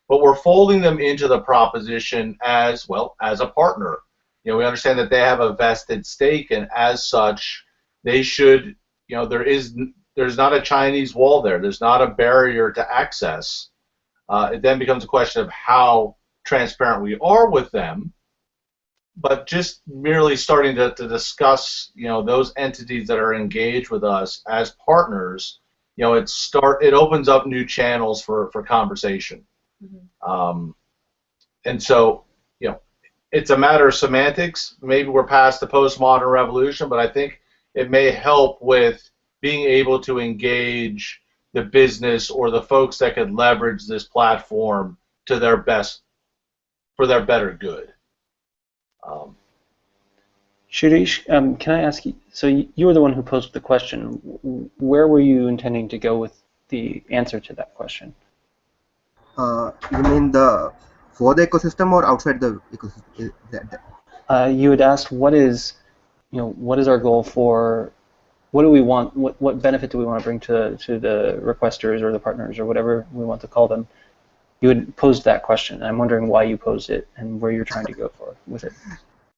but we're folding them into the proposition as a partner. We understand that they have a vested stake, and as such, they should, there's not a Chinese wall there. There's not a barrier to access. It then becomes a question of how transparent we are with them, but just merely starting to discuss, those entities that are engaged with us as partners, it opens up new channels for conversation. Mm-hmm. And so, it's a matter of semantics. Maybe we're past the postmodern revolution, but I think it may help with being able to engage the business or the folks that could leverage this platform to their best, for their better good. Shirish, can I ask you, so you were the one who posed the question. Where were you intending to go with the answer to that question? You mean for the ecosystem or outside the ecosystem? You had asked what is our goal for, what do we want, what benefit do we want to bring to the requesters or the partners or whatever we want to call them. You had posed that question. I'm wondering why you posed it and where you're trying to go with it.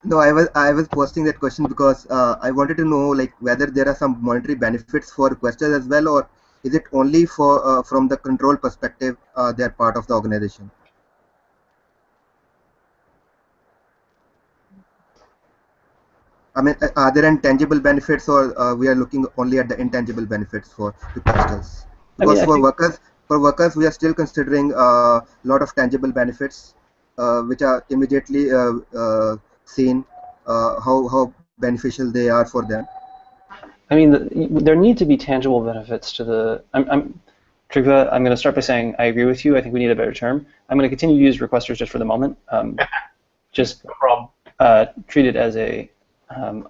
No, I was posting that question because I wanted to know whether there are some monetary benefits for requesters as well, or is it only for from the control perspective they're part of the organization? I mean, are there intangible benefits, or we are looking only at the intangible benefits for requesters? Because for workers, we are still considering a lot of tangible benefits, which are immediately seen how beneficial they are for them. I mean, there need to be tangible benefits to the. Trygve, I'm going to start by saying I agree with you. I think we need a better term. I'm going to continue to use requesters just for the moment. Just no problem. Treat it as a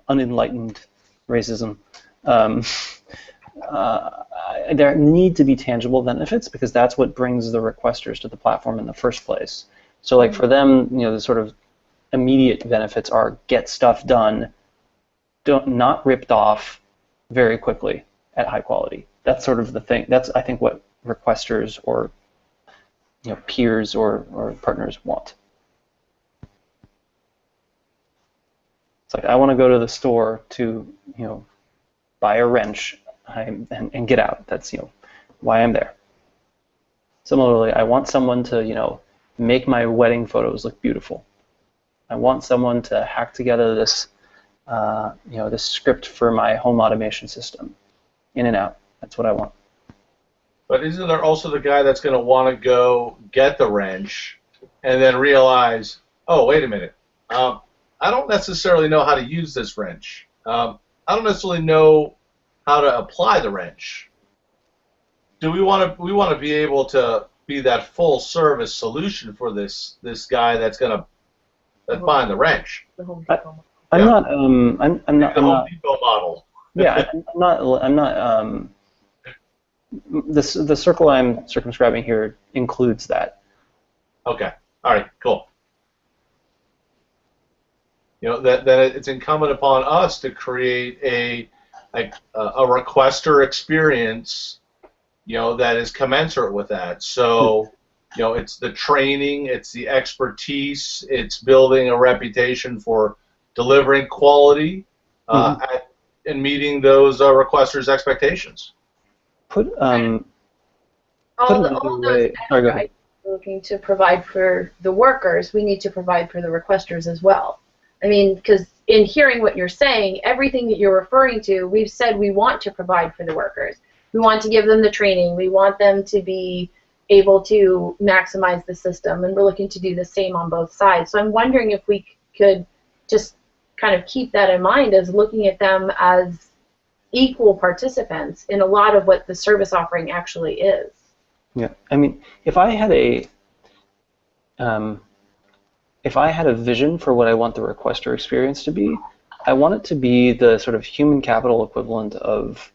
unenlightened racism. There need to be tangible benefits because that's what brings the requesters to the platform in the first place. So for them, the sort of immediate benefits are get stuff done, not ripped off very quickly at high quality. That's sort of the thing. That's, I think, what requesters or peers or partners want. It's like, I want to go to the store to buy a wrench and get out. That's why I'm there. Similarly, I want someone to make my wedding photos look beautiful. I want someone to hack together this this script for my home automation system, in and out. That's what I want. But isn't there also the guy that's going to want to go get the wrench and then realize, oh, wait a minute, I don't necessarily know how to use this wrench. I don't necessarily know how to apply the wrench. Do we want to be able to be that full service solution for this guy that's going to find the wrench? The Home Depot. I'm Yeah. not. I'm not. The Home Depot model. Yeah, I'm not. The circle I'm circumscribing here includes that. Okay. All right. Cool. That it's incumbent upon us to create a requester experience, that is commensurate with that. So, it's the training, it's the expertise, it's building a reputation for delivering quality and meeting those requesters' expectations. Put all another those way. Sorry, go ahead. we're looking to provide for the workers, we need to provide for the requesters as well. I mean, because in hearing what you're saying, everything that you're referring to, we've said we want to provide for the workers. We want to give them the training. We want them to be able to maximize the system, and we're looking to do the same on both sides. So I'm wondering if we could just kind of keep that in mind as looking at them as equal participants in a lot of what the service offering actually is. Yeah, I mean, if I had a vision for what I want the requester experience to be, I want it to be the sort of human capital equivalent of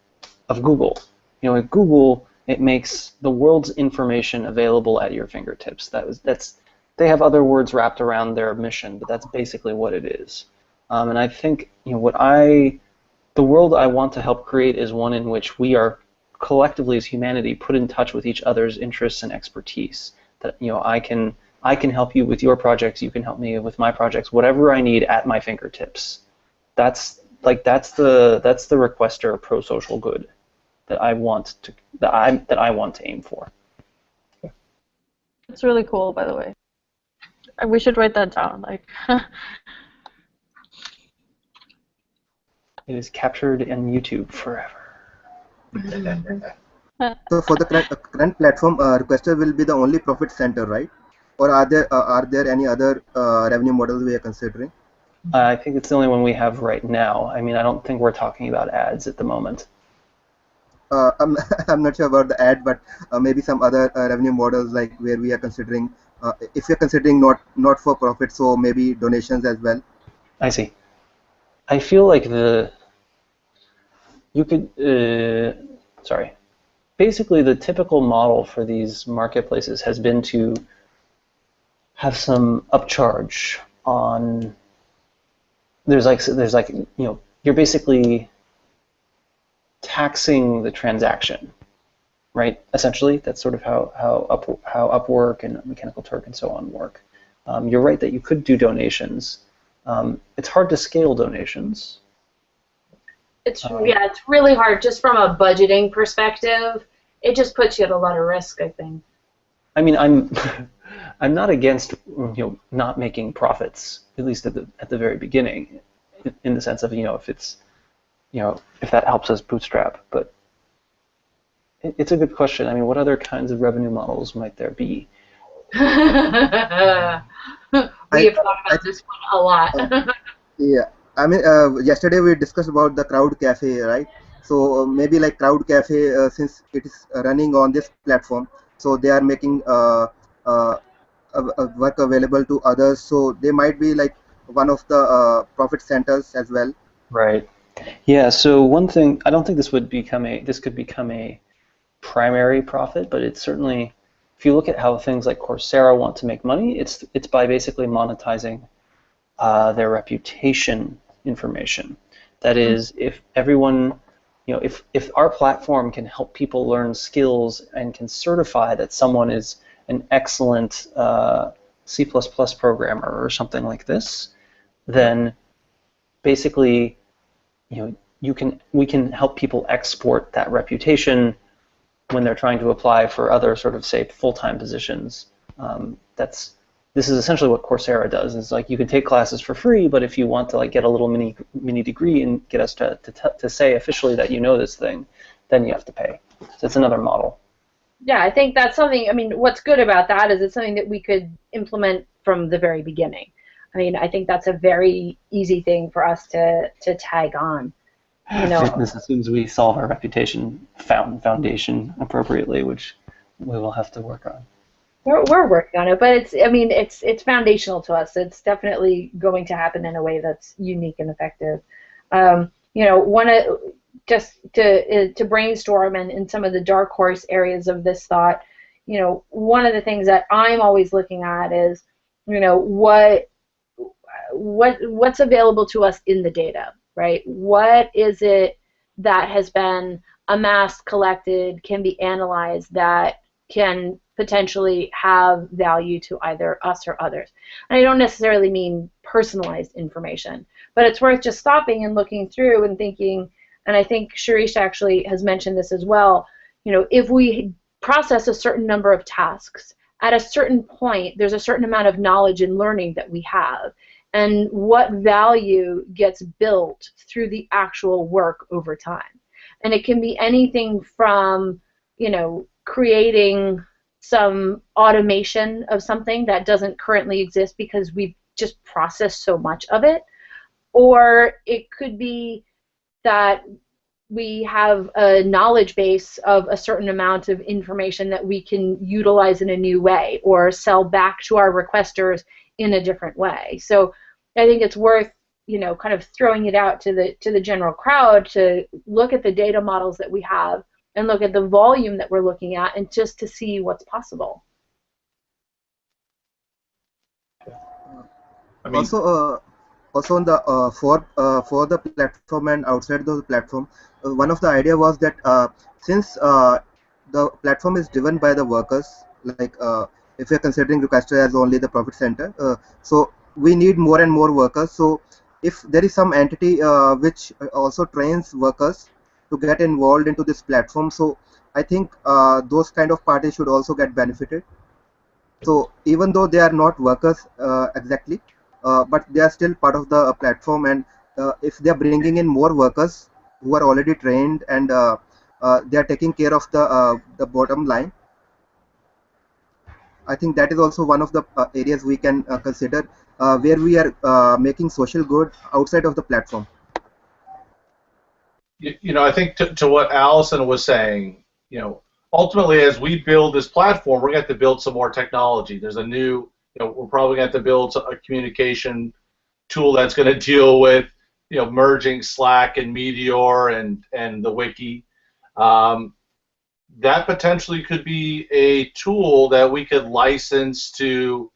Google. At Google, it makes the world's information available at your fingertips. They have other words wrapped around their mission, but that's basically what it is. And I think the world I want to help create is one in which we are collectively as humanity put in touch with each other's interests and expertise. That I can help you with your projects, you can help me with my projects, whatever I need at my fingertips. That's the requester pro-social good that I want to aim for. It's really cool, by the way. We should write that down. Like, it is captured in YouTube forever. So for the current platform, requester will be the only profit center, right? Or are there any other revenue models we are considering? I think it's the only one we have right now. I mean, I don't think we're talking about ads at the moment. I'm not sure about the ad, but maybe some other revenue models, like where we are considering, if you're considering not for profit, so maybe donations as well. I see. I feel like basically the typical model for these marketplaces has been to have some upcharge on. There's like you're basically taxing the transaction, right? Essentially, that's sort of how Upwork and Mechanical Turk and so on work. You're right that you could do donations. It's hard to scale donations. It's really hard just from a budgeting perspective. It just puts you at a lot of risk, I think. I mean, I'm not against not making profits, at least at the very beginning, in the sense of if it's if that helps us bootstrap. But it's a good question. I mean, what other kinds of revenue models might there be? We have talked about this one a lot. Yeah, I mean, yesterday we discussed about the Crowd Cafe, right? So maybe like Crowd Cafe, since it is running on this platform, so they are making work available to others. So they might be like one of the profit centers as well. Right. Yeah. So one thing, I don't think this could become a primary profit, but it's certainly, if you look at how things like Coursera want to make money, it's by basically monetizing their reputation information. That is, if everyone, if our platform can help people learn skills and can certify that someone is an excellent C++ programmer or something like this, then basically, we can help people export that reputation when they're trying to apply for other sort of, say, full-time positions. This is essentially what Coursera does. It's like you can take classes for free, but if you want to get a little mini degree and get us to say officially that you know this thing, then you have to pay. So it's another model. Yeah, I think that's something, I mean, what's good about that is it's something that we could implement from the very beginning. I mean, I think that's a very easy thing for us to tag on. You know, This assumes we solve our reputation foundation appropriately, which we will have to work on. we're working on it, but it's, I mean, it's foundational to us. It's definitely going to happen in a way that's unique and effective. You know, just to brainstorm and in some of the dark horse areas of this thought, you know, one of the things that I'm always looking at is, you know, what's available to us in the data, right? What is it that has been amassed, collected, can be analyzed, that can potentially have value to either us or others? And I don't necessarily mean personalized information, but it's worth just stopping and looking through and thinking, and I think Shirish actually has mentioned this as well, you know, if we process a certain number of tasks, at a certain point, there's a certain amount of knowledge and learning that we have, and what value gets built through the actual work over time. And it can be anything from, you know, creating some automation of something that doesn't currently exist because we've just processed so much of it, or it could be that we have a knowledge base of a certain amount of information that we can utilize in a new way or sell back to our requesters in a different way. So I think it's worth, you know, kind of throwing it out to the general crowd to look at the data models that we have and look at the volume that we're looking at and just to see what's possible. I mean, Also on the for the platform and outside the platform, one of the idea was that since the platform is driven by the workers, like if we are considering requester as only the profit center, so we need more and more workers. So if there is some entity which also trains workers to get involved into this platform, so I think those kind of parties should also get benefited. So even though they are not workers exactly, but they are still part of the platform, and if they are bringing in more workers who are already trained and they are taking care of the bottom line, I think that is also one of the areas we can consider where we are making social good outside of the platform. you know, I think to what Allison was saying, you know, ultimately as we build this platform, we're going to have to build some more technology. There's a new, you know, we're probably going to have to build a communication tool that's going to deal with, you know, merging Slack and Meteor and the wiki. That potentially could be a tool that we could license to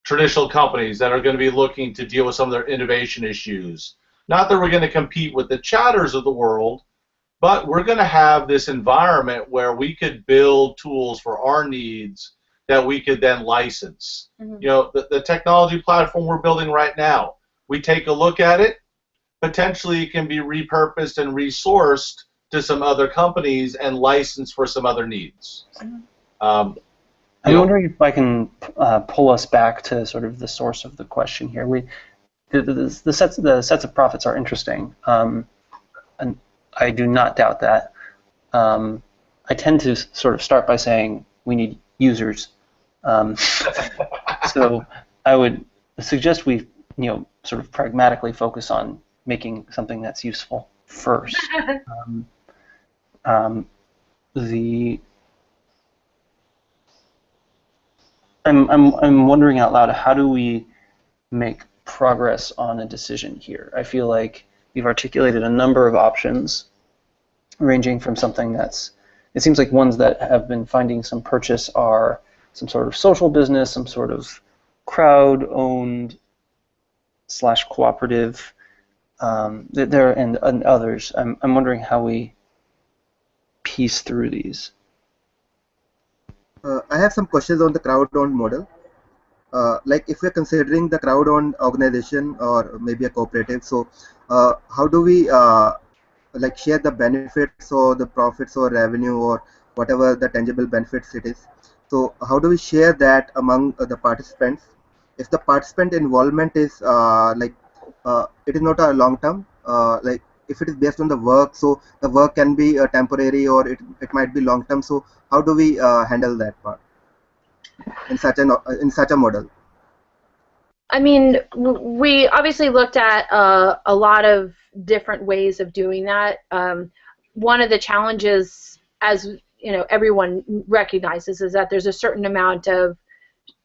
traditional companies that are going to be looking to deal with some of their innovation issues. Not that we're going to compete with the Chatters of the world, but we're going to have this environment where we could build tools for our needs that we could then license. You know, the technology platform we're building right now, we take a look at it, potentially it can be repurposed and resourced to some other companies and licensed for some other needs. I'm wondering if I can pull us back to sort of the source of the question here. The sets of profits are interesting, and I do not doubt that. I tend to sort of start by saying we need users. So I would suggest we, you know, sort of pragmatically focus on making something that's useful first. I'm wondering out loud, how do we make progress on a decision here? I feel like we've articulated a number of options, ranging from something that's, it seems like ones that have been finding some purchase are some sort of social business, some sort of crowd-owned / cooperative, there and others. I'm wondering how we piece through these. I have some questions on the crowd-owned model. Like if we're considering the crowd-owned organization or maybe a cooperative, so how do we like share the benefits or the profits or revenue or whatever the tangible benefits it is? So how do we share that among the participants? If the participant involvement is like it is not a long term, like if it is based on the work, so the work can be temporary or it might be long term. So how do we handle that part in such a model? I mean, we obviously looked at a lot of different ways of doing that. One of the challenges, as you know, everyone recognizes, is that there's a certain amount of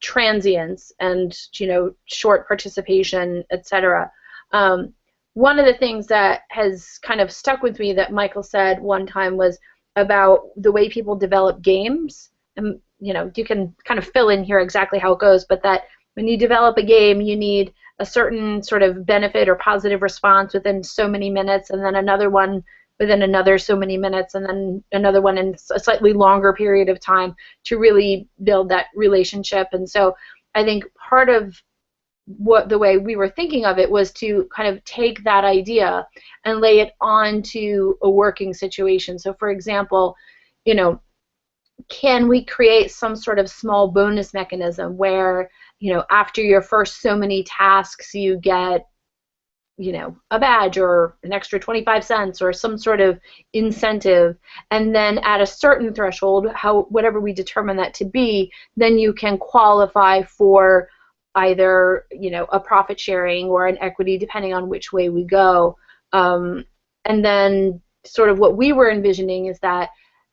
transience and short participation, etc. One of the things that has kind of stuck with me that Michael said one time was about the way people develop games, and you can kind of fill in here exactly how it goes, but that when you develop a game, you need a certain sort of benefit or positive response within so many minutes, and then another one within another so many minutes, and then another one in a slightly longer period of time to really build that relationship. And so I think part of the way we were thinking of it was to kind of take that idea and lay it onto a working situation. So for example, can we create some sort of small bonus mechanism where after your first so many tasks you get a badge or an extra 25 cents or some sort of incentive, and then at a certain threshold, whatever we determine that to be, then you can qualify for either a profit sharing or an equity, depending on which way we go. And then sort of what we were envisioning is that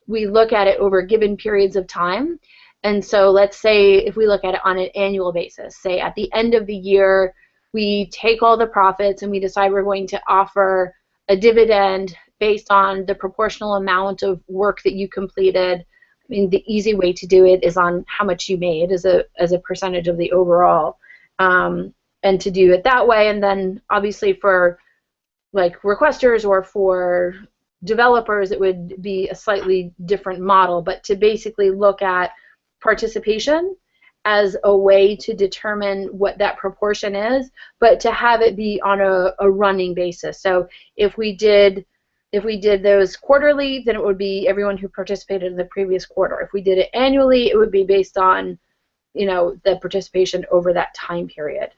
we look at it over given periods of time. And so let's say if we look at it on an annual basis, say at the end of the year, we take all the profits and we decide we're going to offer a dividend based on the proportional amount of work that you completed. I mean, the easy way to do it is on how much you made as a percentage of the overall, and to do it that way. And then obviously for like requesters or for developers, it would be a slightly different model, but to basically look at participation as a way to determine what that proportion is, but to have it be on a running basis. So if we did those quarterly, then it would be everyone who participated in the previous quarter. If we did it annually, it would be based on the participation over that time period.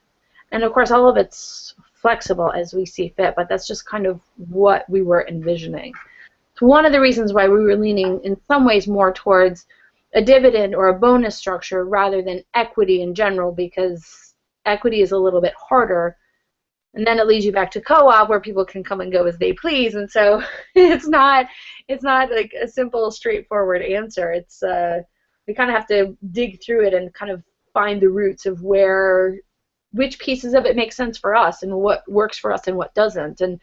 And of course, all of it's flexible as we see fit, but that's just kind of what we were envisioning. It's one of the reasons why we were leaning in some ways more towards a dividend or a bonus structure rather than equity in general, because equity is a little bit harder, and then it leads you back to co-op where people can come and go as they please, and so it's not like a simple straightforward answer. It's we kind of have to dig through it and kind of find the roots of which pieces of it make sense for us and what works for us and what doesn't. And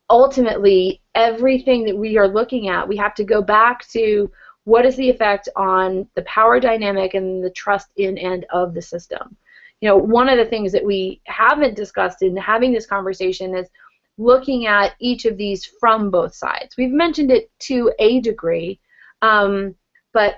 ultimately everything that we are looking at, we have to go back to what is the effect on the power dynamic and the trust in and of the system. One of the things that we haven't discussed in having this conversation is looking at each of these from both sides. We've mentioned it to a degree, but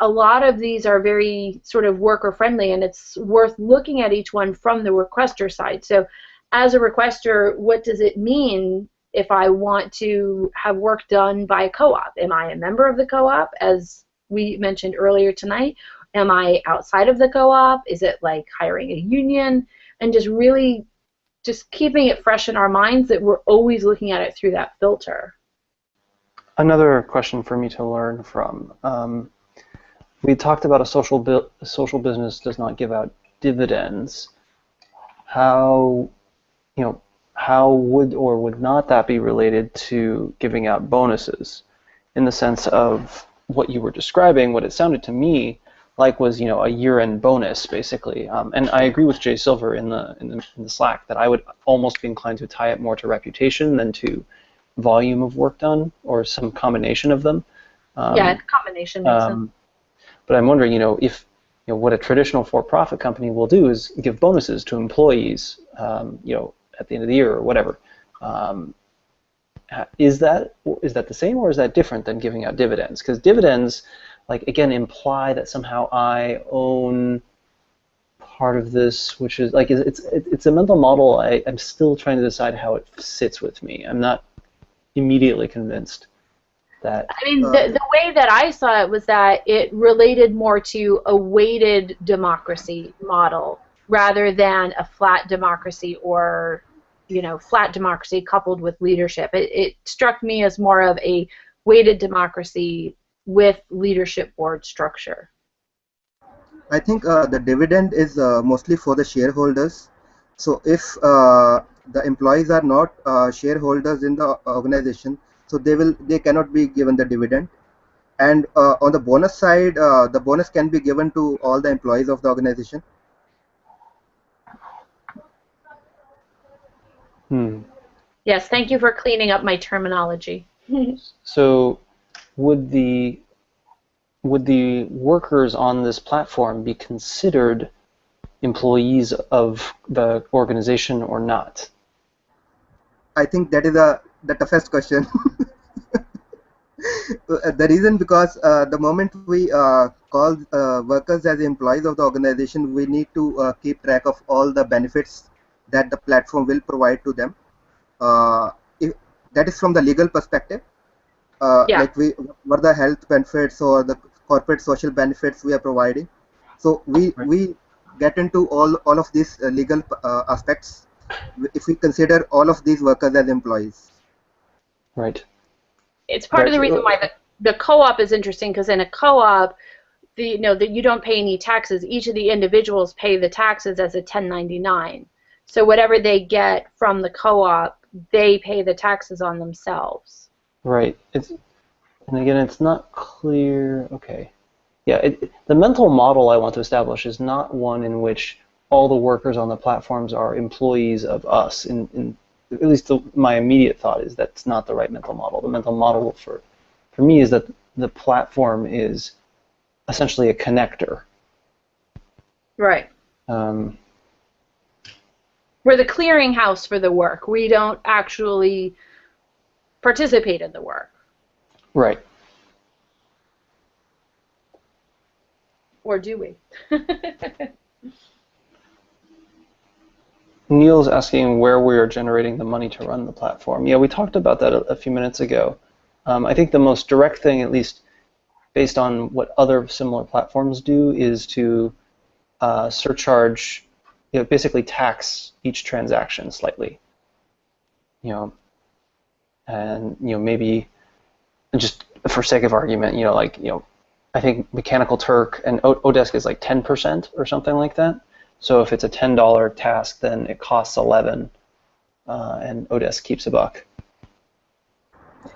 a lot of these are very sort of worker friendly, and it's worth looking at each one from the requester side. So as a requester, what does it mean if I want to have work done by a co-op? Am I a member of the co-op, as we mentioned earlier tonight? Am I outside of the co-op? Is it like hiring a union? And just really just keeping it fresh in our minds that we're always looking at it through that filter. Another question for me to learn from. We talked about a social business does not give out dividends. How would or would not that be related to giving out bonuses? In the sense of what you were describing, what it sounded to me like was a year-end bonus basically. And I agree with Jay Silver in the Slack that I would almost be inclined to tie it more to reputation than to volume of work done or some combination of them. Yeah, combination makes sense. But I'm wondering, if what a traditional for-profit company will do is give bonuses to employees, at the end of the year or whatever. Is that the same, or is that different than giving out dividends? Because dividends, again, imply that somehow I own part of this, which is it's a mental model. I'm still trying to decide how it sits with me. I'm not immediately convinced. I mean, the way that I saw it was that it related more to a weighted democracy model rather than a flat democracy or flat democracy coupled with leadership. It struck me as more of a weighted democracy with leadership board structure. I think the dividend is mostly for the shareholders. So if the employees are not shareholders in the organization, so they cannot be given the dividend. And on the bonus side, the bonus can be given to all the employees of the organization. Yes, thank you for cleaning up my terminology. So would the workers on this platform be considered employees of the organization or not? I think that is the toughest question. The reason because the moment we call workers as employees of the organization, we need to keep track of all the benefits that the platform will provide to them. If, that is from the legal perspective. Like what the health benefits or the corporate social benefits we are providing. So we get into all of these legal aspects if we consider all of these workers as employees. Right. It's part of the reason why the co-op is interesting, because in a co-op, that you don't pay any taxes. Each of the individuals pay the taxes as a 1099. So whatever they get from the co-op, they pay the taxes on themselves. Right. And again, it's not clear. Okay. Yeah. The mental model I want to establish is not one in which all the workers on the platforms are employees of us. At least my immediate thought is that's not the right mental model. The mental model for me is that the platform is essentially a connector. Right. We're the clearinghouse for the work. We don't actually participate in the work. Right. Or do we? Neil's asking where we are generating the money to run the platform. Yeah, we talked about that a few minutes ago. I think the most direct thing, at least based on what other similar platforms do, is to surcharge, basically tax each transaction slightly. And maybe just for sake of argument, I think Mechanical Turk and Odesk is like 10% or something like that. So if it's a $10 task, then it costs 11, and Odesk keeps $1.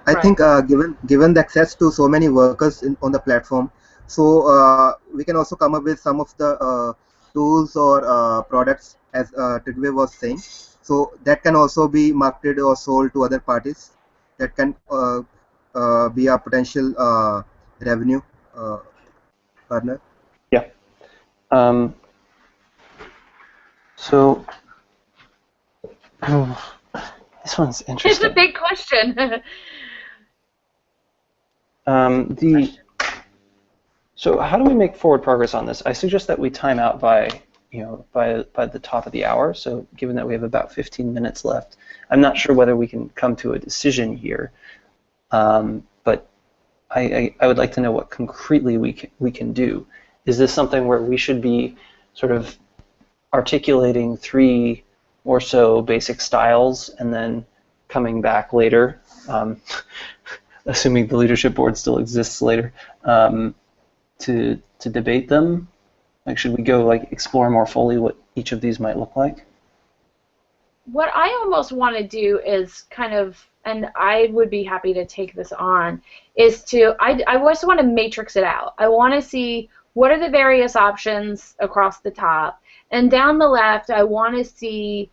I think given the access to so many workers on the platform, so we can also come up with some of the tools or products, as Trygve was saying. So that can also be marketed or sold to other parties. That can be a potential revenue earner. Yeah. So this one's interesting. It's a big question. So how do we make forward progress on this? I suggest that we time out by the top of the hour. So given that we have about 15 minutes left, I'm not sure whether we can come to a decision here. But I would like to know what concretely we can do. Is this something where we should be sort of articulating 3 or so basic styles and then coming back later, assuming the leadership board still exists later, to debate them? Like, should we go explore more fully what each of these might look like? What I almost want to do is kind of, and I would be happy to take this on, is I just want to matrix it out. I want to see what are the various options across the top, and down the left I want to see,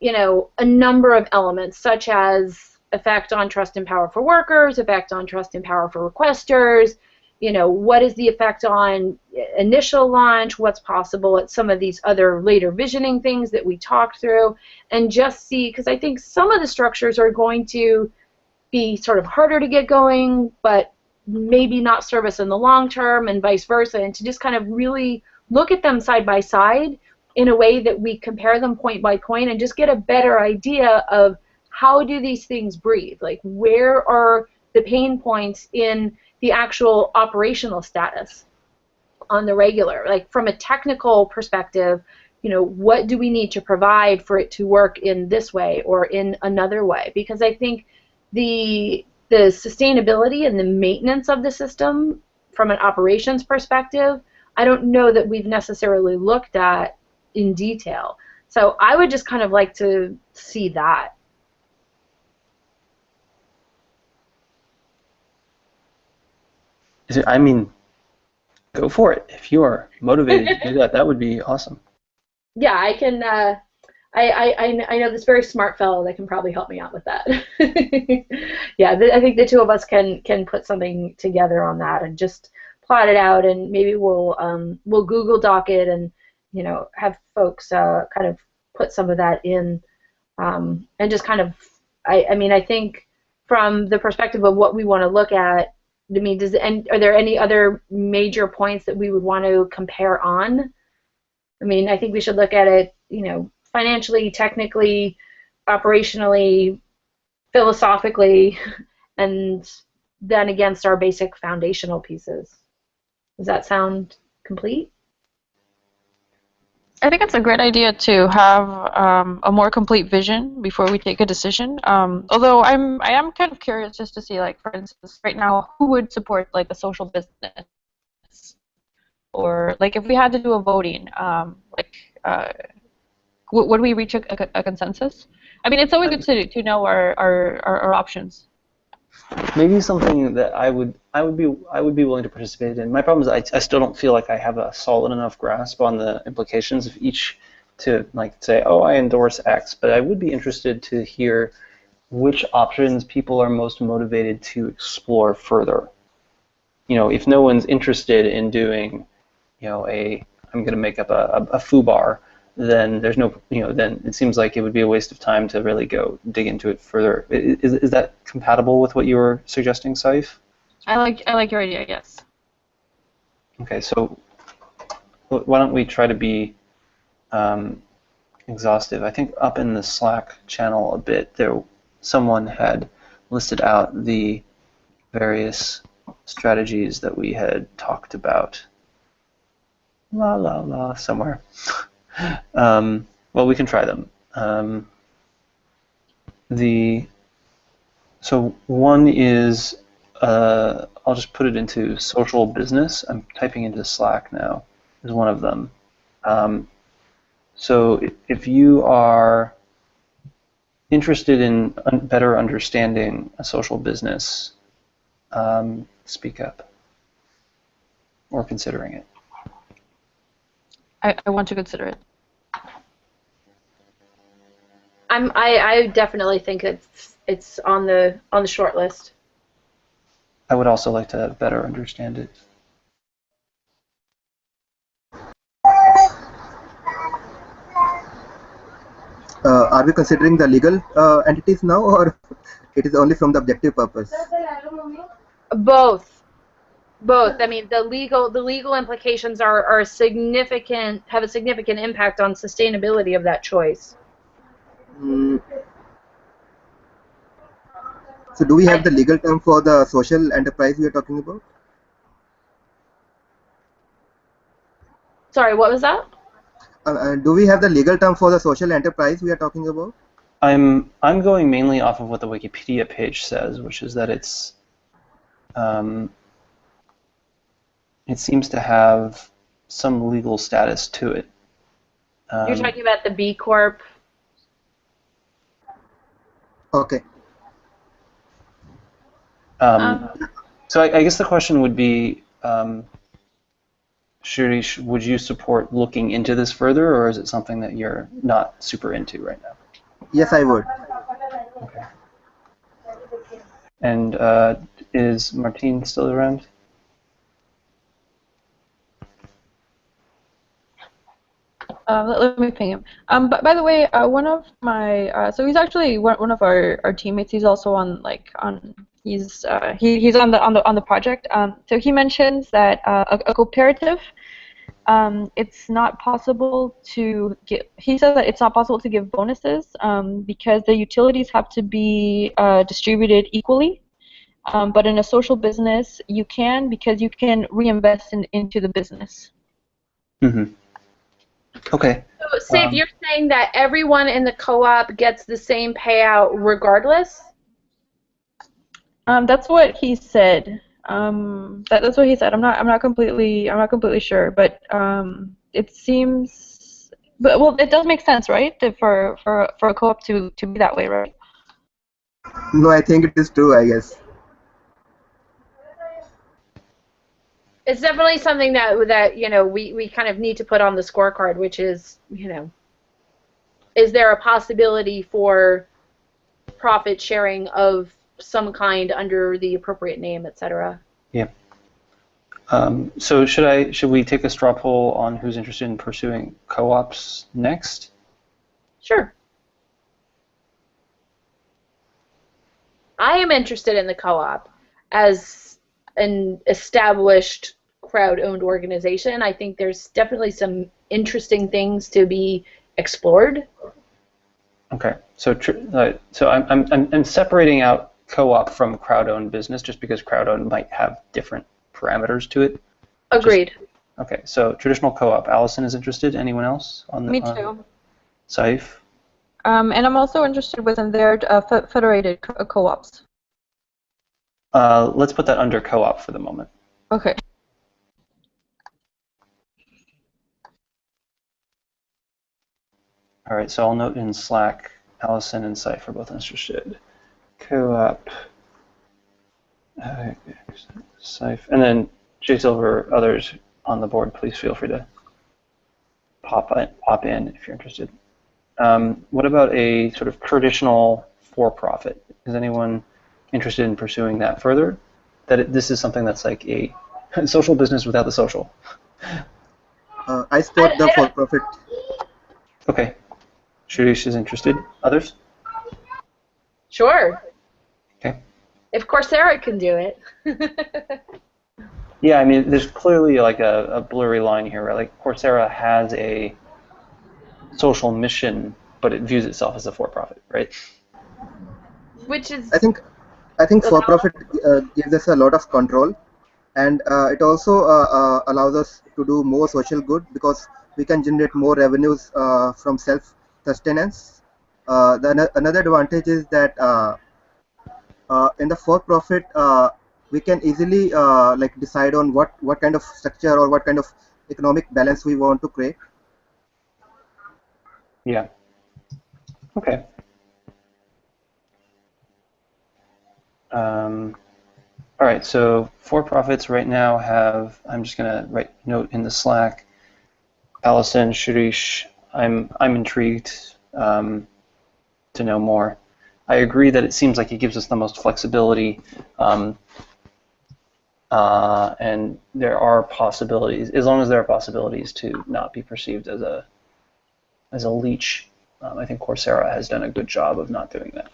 a number of elements, such as effect on trust and power for workers, effect on trust and power for requesters, what is the effect on initial launch, what's possible at some of these other later visioning things that we talked through, and just see, because I think some of the structures are going to be sort of harder to get going, but maybe not serve us in the long term, and vice versa, and to just kind of really look at them side by side in a way that we compare them point by point and just get a better idea of how do these things breathe, like where are the pain points in the actual operational status on the regular. Like from a technical perspective, what do we need to provide for it to work in this way or in another way? Because I think the sustainability and the maintenance of the system from an operations perspective, I don't know that we've necessarily looked at in detail. So I would just kind of like to see that. I mean, go for it. If you are motivated to do that, that would be awesome. Yeah, I can. I know this very smart fellow that can probably help me out with that. Yeah, I think the two of us can put something together on that and just plot it out, and maybe we'll Google Doc it and have folks kind of put some of that in, and just kind of I think from the perspective of what we want to look at, I mean, are there any other major points that we would want to compare on? I mean, I think we should look at it, financially, technically, operationally, philosophically, and then against our basic foundational pieces. Does that sound complete? I think it's a great idea to have a more complete vision before we take a decision. Although I am kind of curious just to see, like, for instance, right now, who would support like a social business, or like if we had to do a voting, would we reach a consensus? I mean, it's always good to know our options. Maybe something that I would be willing to participate in. My problem is I still don't feel like I have a solid enough grasp on the implications of each to like say, oh, I endorse X, but I would be interested to hear which options people are most motivated to explore further. If no one's interested in doing, I'm going to make up a foo bar, then there's no, then it seems like it would be a waste of time to really go dig into it further. Is that compatible with what you were suggesting, Saif? I like your idea, yes. Okay, so why don't we try to be exhaustive? I think up in the Slack channel a bit, someone had listed out the various strategies that we had talked about. La la la, somewhere. Well, we can try them. So one is, I'll just put it into social business. I'm typing into Slack now, is one of them. So if you are interested in better understanding a social business, speak up, or considering it. I want to consider it. I definitely think it's on the short list. I would also like to better understand it. Are we considering the legal entities now, or it is only from the objective purpose? Both. I mean, the legal implications are significant, have a significant impact on sustainability of that choice. So do we have the legal term for the social enterprise we are talking about? Sorry, what was that? Do we have the legal term for the social enterprise we are talking about? I'm going mainly off of what the Wikipedia page says, which is that it's it seems to have some legal status to it. You're talking about the B Corp? Okay. So I guess the question would be, Shuri, would you support looking into this further, or is it something that you're not super into right now? Yes, I would. Okay. And is Martine still around? Let me ping him. But by the way, one of my so he's actually one of our teammates. He's also on he's on the project. So he mentions that a cooperative, it's not possible to give. He says that it's not possible to give bonuses because the utilities have to be distributed equally. But in a social business, you can, because you can reinvest into the business. Mm-hmm. Okay. So, Saif, you're saying that everyone in the co-op gets the same payout regardless? That's what he said. That's what he said. I'm not completely sure, but it seems, but well, it does make sense, right? For a co-op to be that way, right? No, I think it is true, I guess. It's definitely something that we kind of need to put on the scorecard, which is, is there a possibility for profit sharing of some kind under the appropriate name, etc.? Yeah. So should we take a straw poll on who's interested in pursuing co-ops next? Sure. I am interested in the co-op as an established crowd-owned organization. I think there's definitely some interesting things to be explored. Okay, so I'm separating out co-op from crowd-owned business just because crowd-owned might have different parameters to it. Agreed. Okay, so traditional co-op. Allison is interested. Anyone else on the? Me too. Saif. And I'm also interested within their federated co-ops. Let's put that under co-op for the moment. Okay. All right, so I'll note in Slack, Allison and Saif are both interested. Co-op, Saif, and then J Silver, others on the board, please feel free to pop in if you're interested. What about a sort of traditional for-profit? Is anyone interested in pursuing that further? This is something that's like a social business without the social. I support the for-profit. Okay. Shirish is interested. Others? Sure. Okay. If Coursera can do it. Yeah, I mean, there's clearly like a blurry line here, right? Like Coursera has a social mission, but it views itself as a for-profit, right? Which is... I think for-profit gives us a lot of control, and it also allows us to do more social good because we can generate more revenues from self-sustenance. Another advantage is that in the for-profit, we can easily like decide on what kind of structure or what kind of economic balance we want to create. Yeah. Okay. All right, so for-profits right now have, I'm just going to write note in the Slack, Allison, Shirish, I'm intrigued to know more. I agree that it seems like it gives us the most flexibility, and there are possibilities, as long as there are possibilities to not be perceived as a leech. I think Coursera has done a good job of not doing that.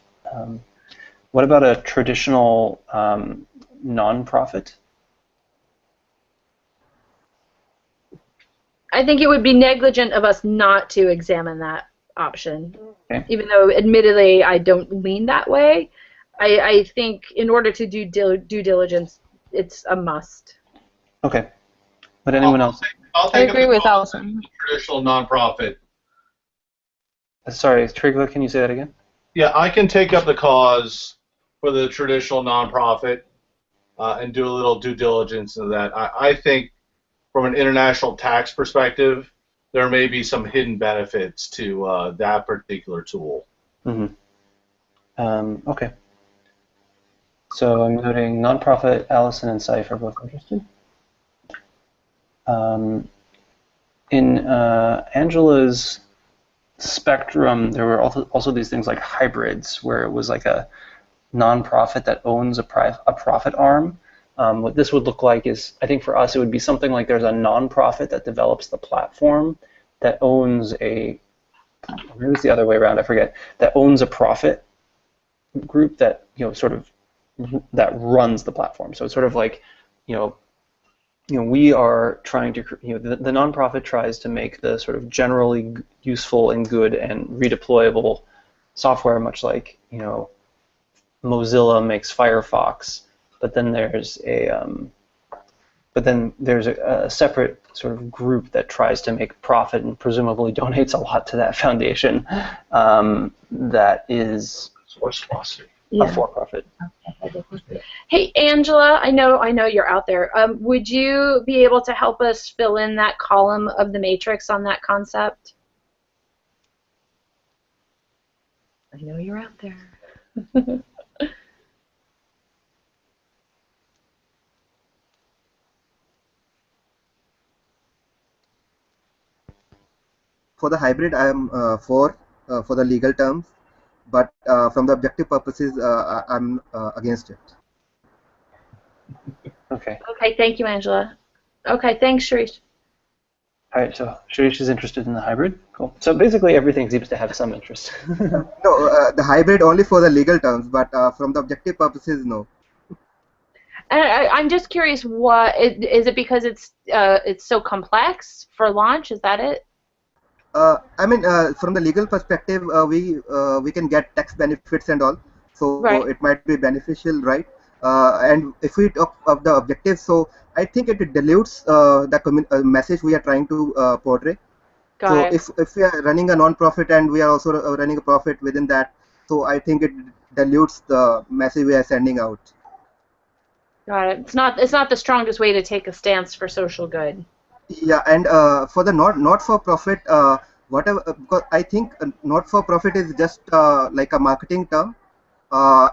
What about a traditional nonprofit? I think it would be negligent of us not to examine that option. Okay. Even though, admittedly, I don't lean that way. I think in order to do due diligence, it's a must. Okay. But anyone else? I agree with Allison. Traditional nonprofit. Sorry, Trigla, can you say that again? Yeah, I can take up the cause for the traditional nonprofit and do a little due diligence into that. I think from an international tax perspective, there may be some hidden benefits to that particular tool. Mm-hmm. Okay. So I'm noting nonprofit, Allison and Saif are both interested. In Angela's spectrum, there were also these things like hybrids, where it was like a nonprofit that owns a profit arm. What this would look like is, I think for us, it would be something like there's a nonprofit that develops the platform that owns maybe it's the other way around, I forget, that owns a profit group that, sort of, that runs the platform. So it's sort of like, we are trying to, the nonprofit tries to make the sort of generally useful and good and redeployable software, much like, Mozilla makes Firefox, but then there's a but then there's a separate sort of group that tries to make profit and presumably donates a lot to that foundation that is Source philosophy. a for-profit. Hey, Angela, I know you're out there. Would you be able to help us fill in that column of the matrix on that concept? I know you're out there. For the hybrid, I am for the legal terms, but from the objective purposes, I'm against it. Okay. Okay, thank you, Angela. Okay, thanks, Sharice. All right, so Sharish is interested in the hybrid. Cool. So basically everything seems to have some interest. No, the hybrid only for the legal terms, but from the objective purposes, no. And I'm just curious, what is it because it's so complex for launch? Is that it? I mean, from the legal perspective, we can get tax benefits and all, so Right. it might be beneficial, right? And if we talk of the objectives, so I think it dilutes the message we are trying to portray. Got So it. if we are running a non-profit and we are also running a profit within that, so I think it dilutes the message we are sending out. Got it. It's not the strongest way to take a stance for social good. Yeah, and for the not-for-profit, whatever, because I think not-for-profit is just like a marketing term.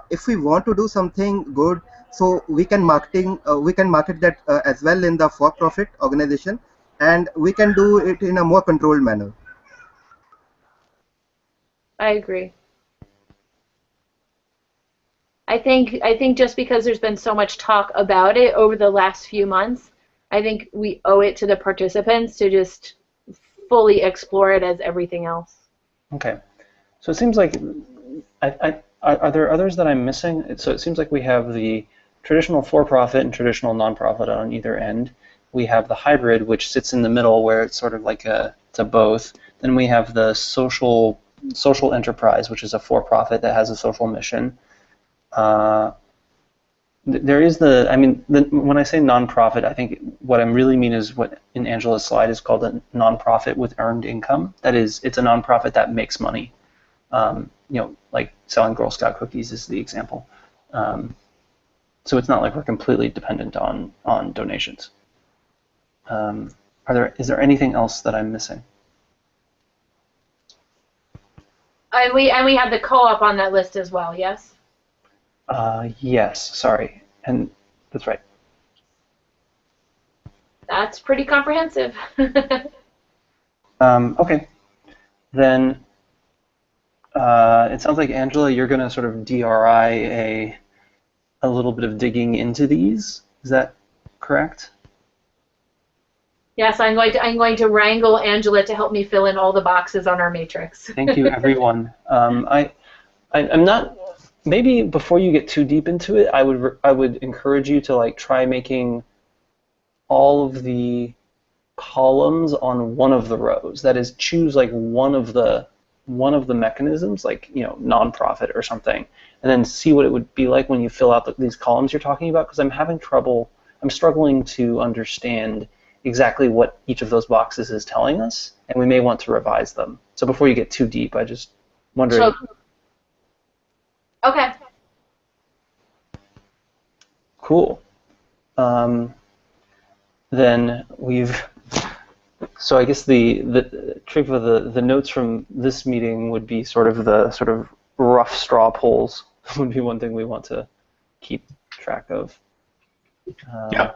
If we want to do something good, so we can market that as well in the for-profit organization, and we can do it in a more controlled manner. I agree. I think just because there's been so much talk about it over the last few months, I think we owe it to the participants to just fully explore it as everything else. Okay. So it seems like, are there others that I'm missing? So it seems like we have the traditional for-profit and traditional non-profit on either end. We have the hybrid, which sits in the middle, where it's sort of like it's a both. Then we have the social enterprise, which is a for-profit that has a social mission. There is when I say nonprofit, I think what I really mean is what in Angela's slide is called a nonprofit with earned income. That is, it's a nonprofit that makes money. Like selling Girl Scout cookies is the example. So it's not like we're completely dependent on donations. Is there anything else that I'm missing? And we have the co-op on that list as well. Yes. Yes, sorry, and that's right. That's pretty comprehensive. Okay, then it sounds like Angela, you're going to sort of DRI a little bit of digging into these. Is that correct? Yes, I'm going to wrangle Angela to help me fill in all the boxes on our matrix. Thank you, everyone. I'm not. Maybe before you get too deep into it, I would encourage you to like try making all of the columns on one of the rows. That is, choose like one of the mechanisms, like nonprofit or something, and then see what it would be like when you fill out these columns you're talking about. Because I'm struggling to understand exactly what each of those boxes is telling us, and we may want to revise them. So before you get too deep, I just wonder. So, okay. Cool. Then so I guess the Trygve, the notes from this meeting would be sort of rough straw polls would be one thing we want to keep track of. Yeah.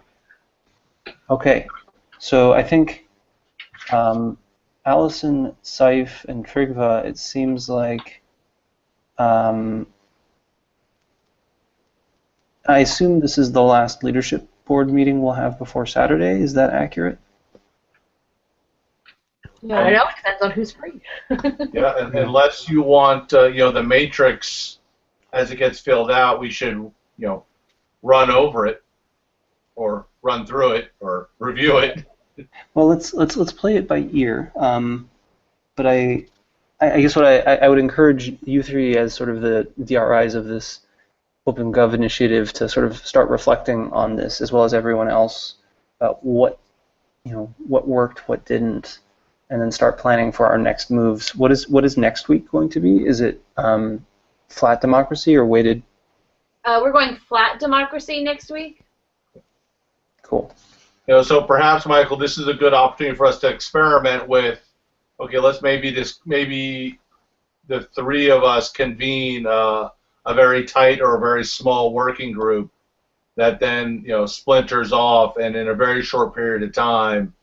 Okay, so I think Allison, Saif, and Trygve, it seems like I assume this is the last leadership board meeting we'll have before Saturday. Is that accurate? I don't know. It depends on who's free. Yeah, and unless you want, the matrix as it gets filled out, we should, run over it, or run through it, or review it. Well, let's play it by ear. But I guess what I would encourage you three as sort of the DRIs of this OpenGov initiative to sort of start reflecting on this, as well as everyone else, about what what worked, what didn't, and then start planning for our next moves. What is next week going to be? Is it flat democracy or weighted? We're going flat democracy next week. Cool. So perhaps, Michael, this is a good opportunity for us to experiment with. Okay, let's maybe the three of us convene a very tight or a very small working group that then splinters off and in a very short period of time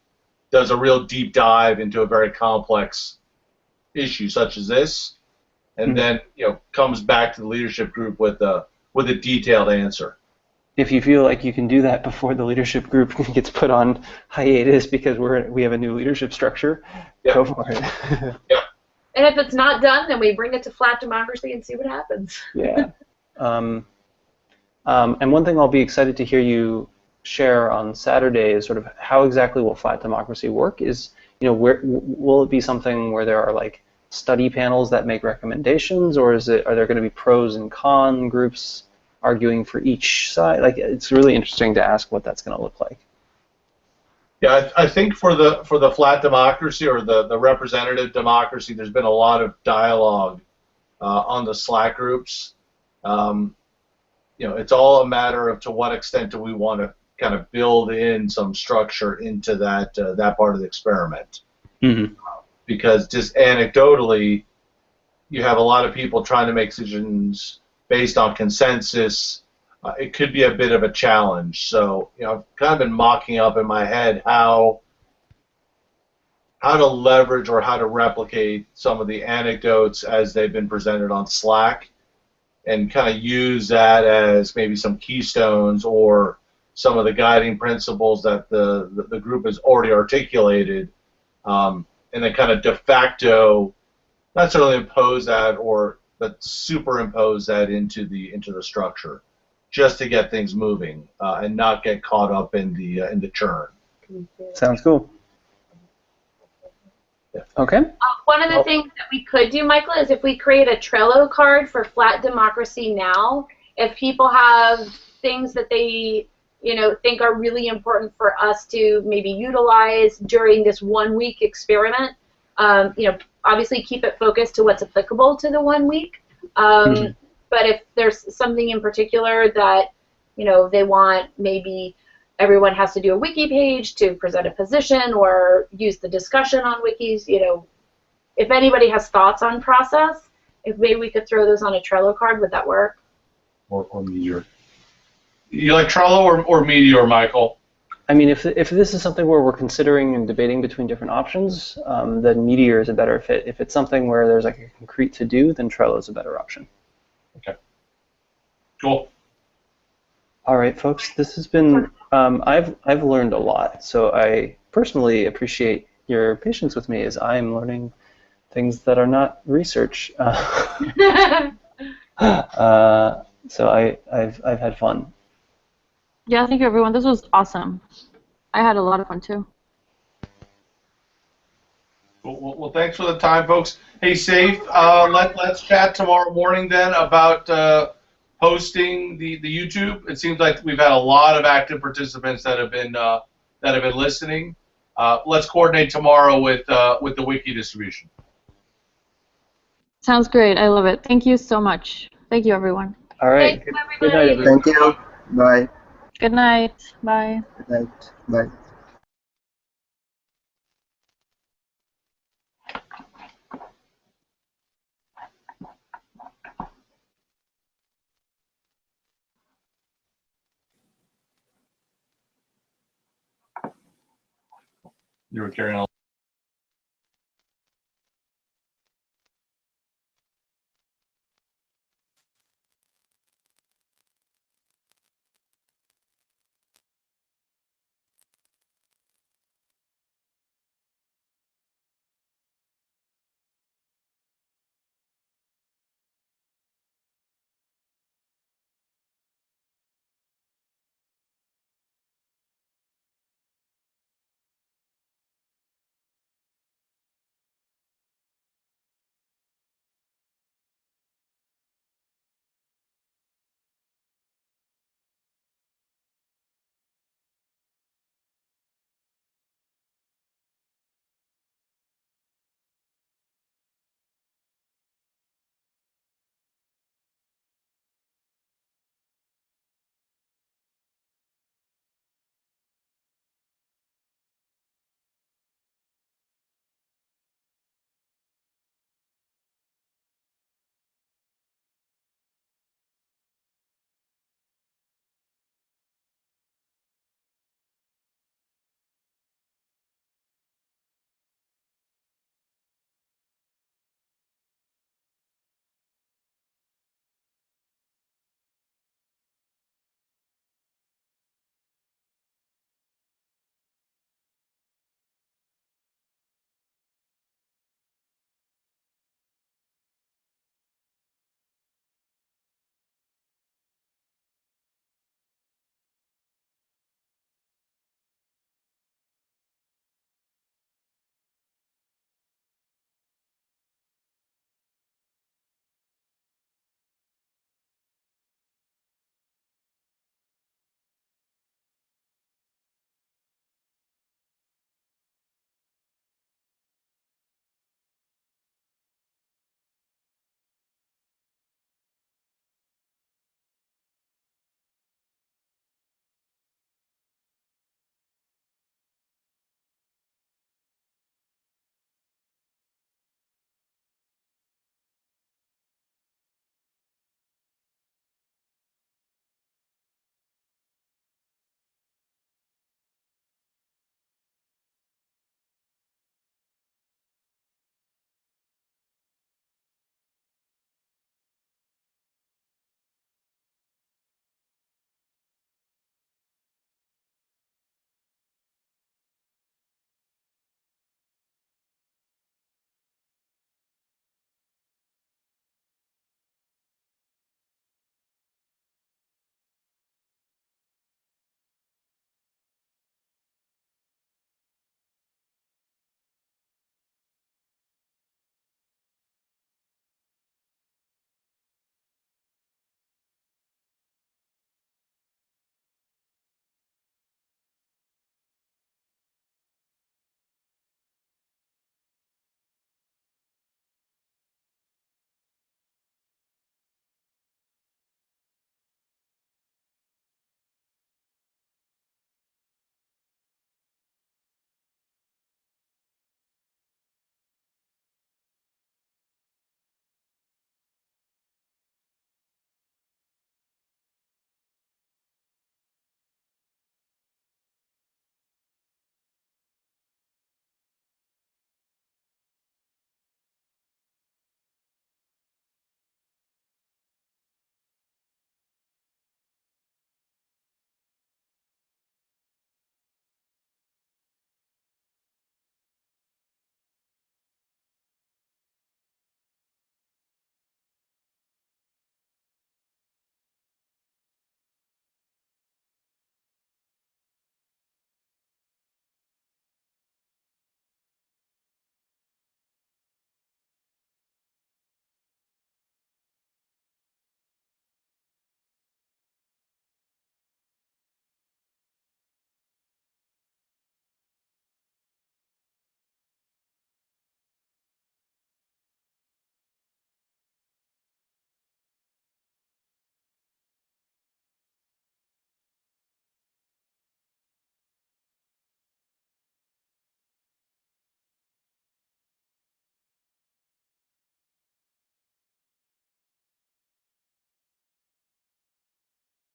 does a real deep dive into a very complex issue such as this, and then comes back to the leadership group with a detailed answer. If you feel like you can do that before the leadership group gets put on hiatus because we have a new leadership structure, go for it. Yeah. And if it's not done, then we bring it to flat democracy and see what happens. Yeah. And one thing I'll be excited to hear you share on Saturday is sort of how exactly will flat democracy work. Is where will it be something where there are like study panels that make recommendations, or are there going to be pros and con groups arguing for each side? Like, it's really interesting to ask what that's going to look like. Yeah, I think for the flat democracy or the representative democracy, there's been a lot of dialogue on the Slack groups. It's all a matter of to what extent do we want to kind of build in some structure into that part of the experiment. Mm-hmm. Because just anecdotally, you have a lot of people trying to make decisions based on consensus. It could be a bit of a challenge. So, I've kind of been mocking up in my head how to leverage or how to replicate some of the anecdotes as they've been presented on Slack, and kind of use that as maybe some keystones or some of the guiding principles that the group has already articulated, and then kind of de facto, not necessarily impose that but superimpose that into the structure, just to get things moving and not get caught up in the churn. Sounds cool. Yeah. Okay. One of the things that we could do, Michael, is if we create a Trello card for flat democracy now, if people have things that they think are really important for us to maybe utilize during this 1 week experiment, obviously keep it focused to what's applicable to the 1 week. But if there's something in particular that they want, maybe everyone has to do a wiki page to present a position or use the discussion on wikis. If anybody has thoughts on process, if maybe we could throw those on a Trello card, would that work? Or Meteor. You like Trello or Meteor, Michael? I mean, if this is something where we're considering and debating between different options, then Meteor is a better fit. If it's something where there's like a concrete to do, then Trello is a better option. Okay. Cool. All right, folks. This has been. I've learned a lot, so I personally appreciate your patience with me as I'm learning things that are not research. So I've had fun. Yeah, thank you, everyone. This was awesome. I had a lot of fun, too. Well, thanks for the time, folks. Hey, Safe, let's chat tomorrow morning then about posting the YouTube. It seems like we've had a lot of active participants that have been listening. Let's coordinate tomorrow with the wiki distribution. Sounds great. I love it. Thank you so much. Thank you, everyone. All right. Thanks, Good night, everybody. everyone. Thank you. Bye. Good night. Bye. Good night. Bye. You were carrying on.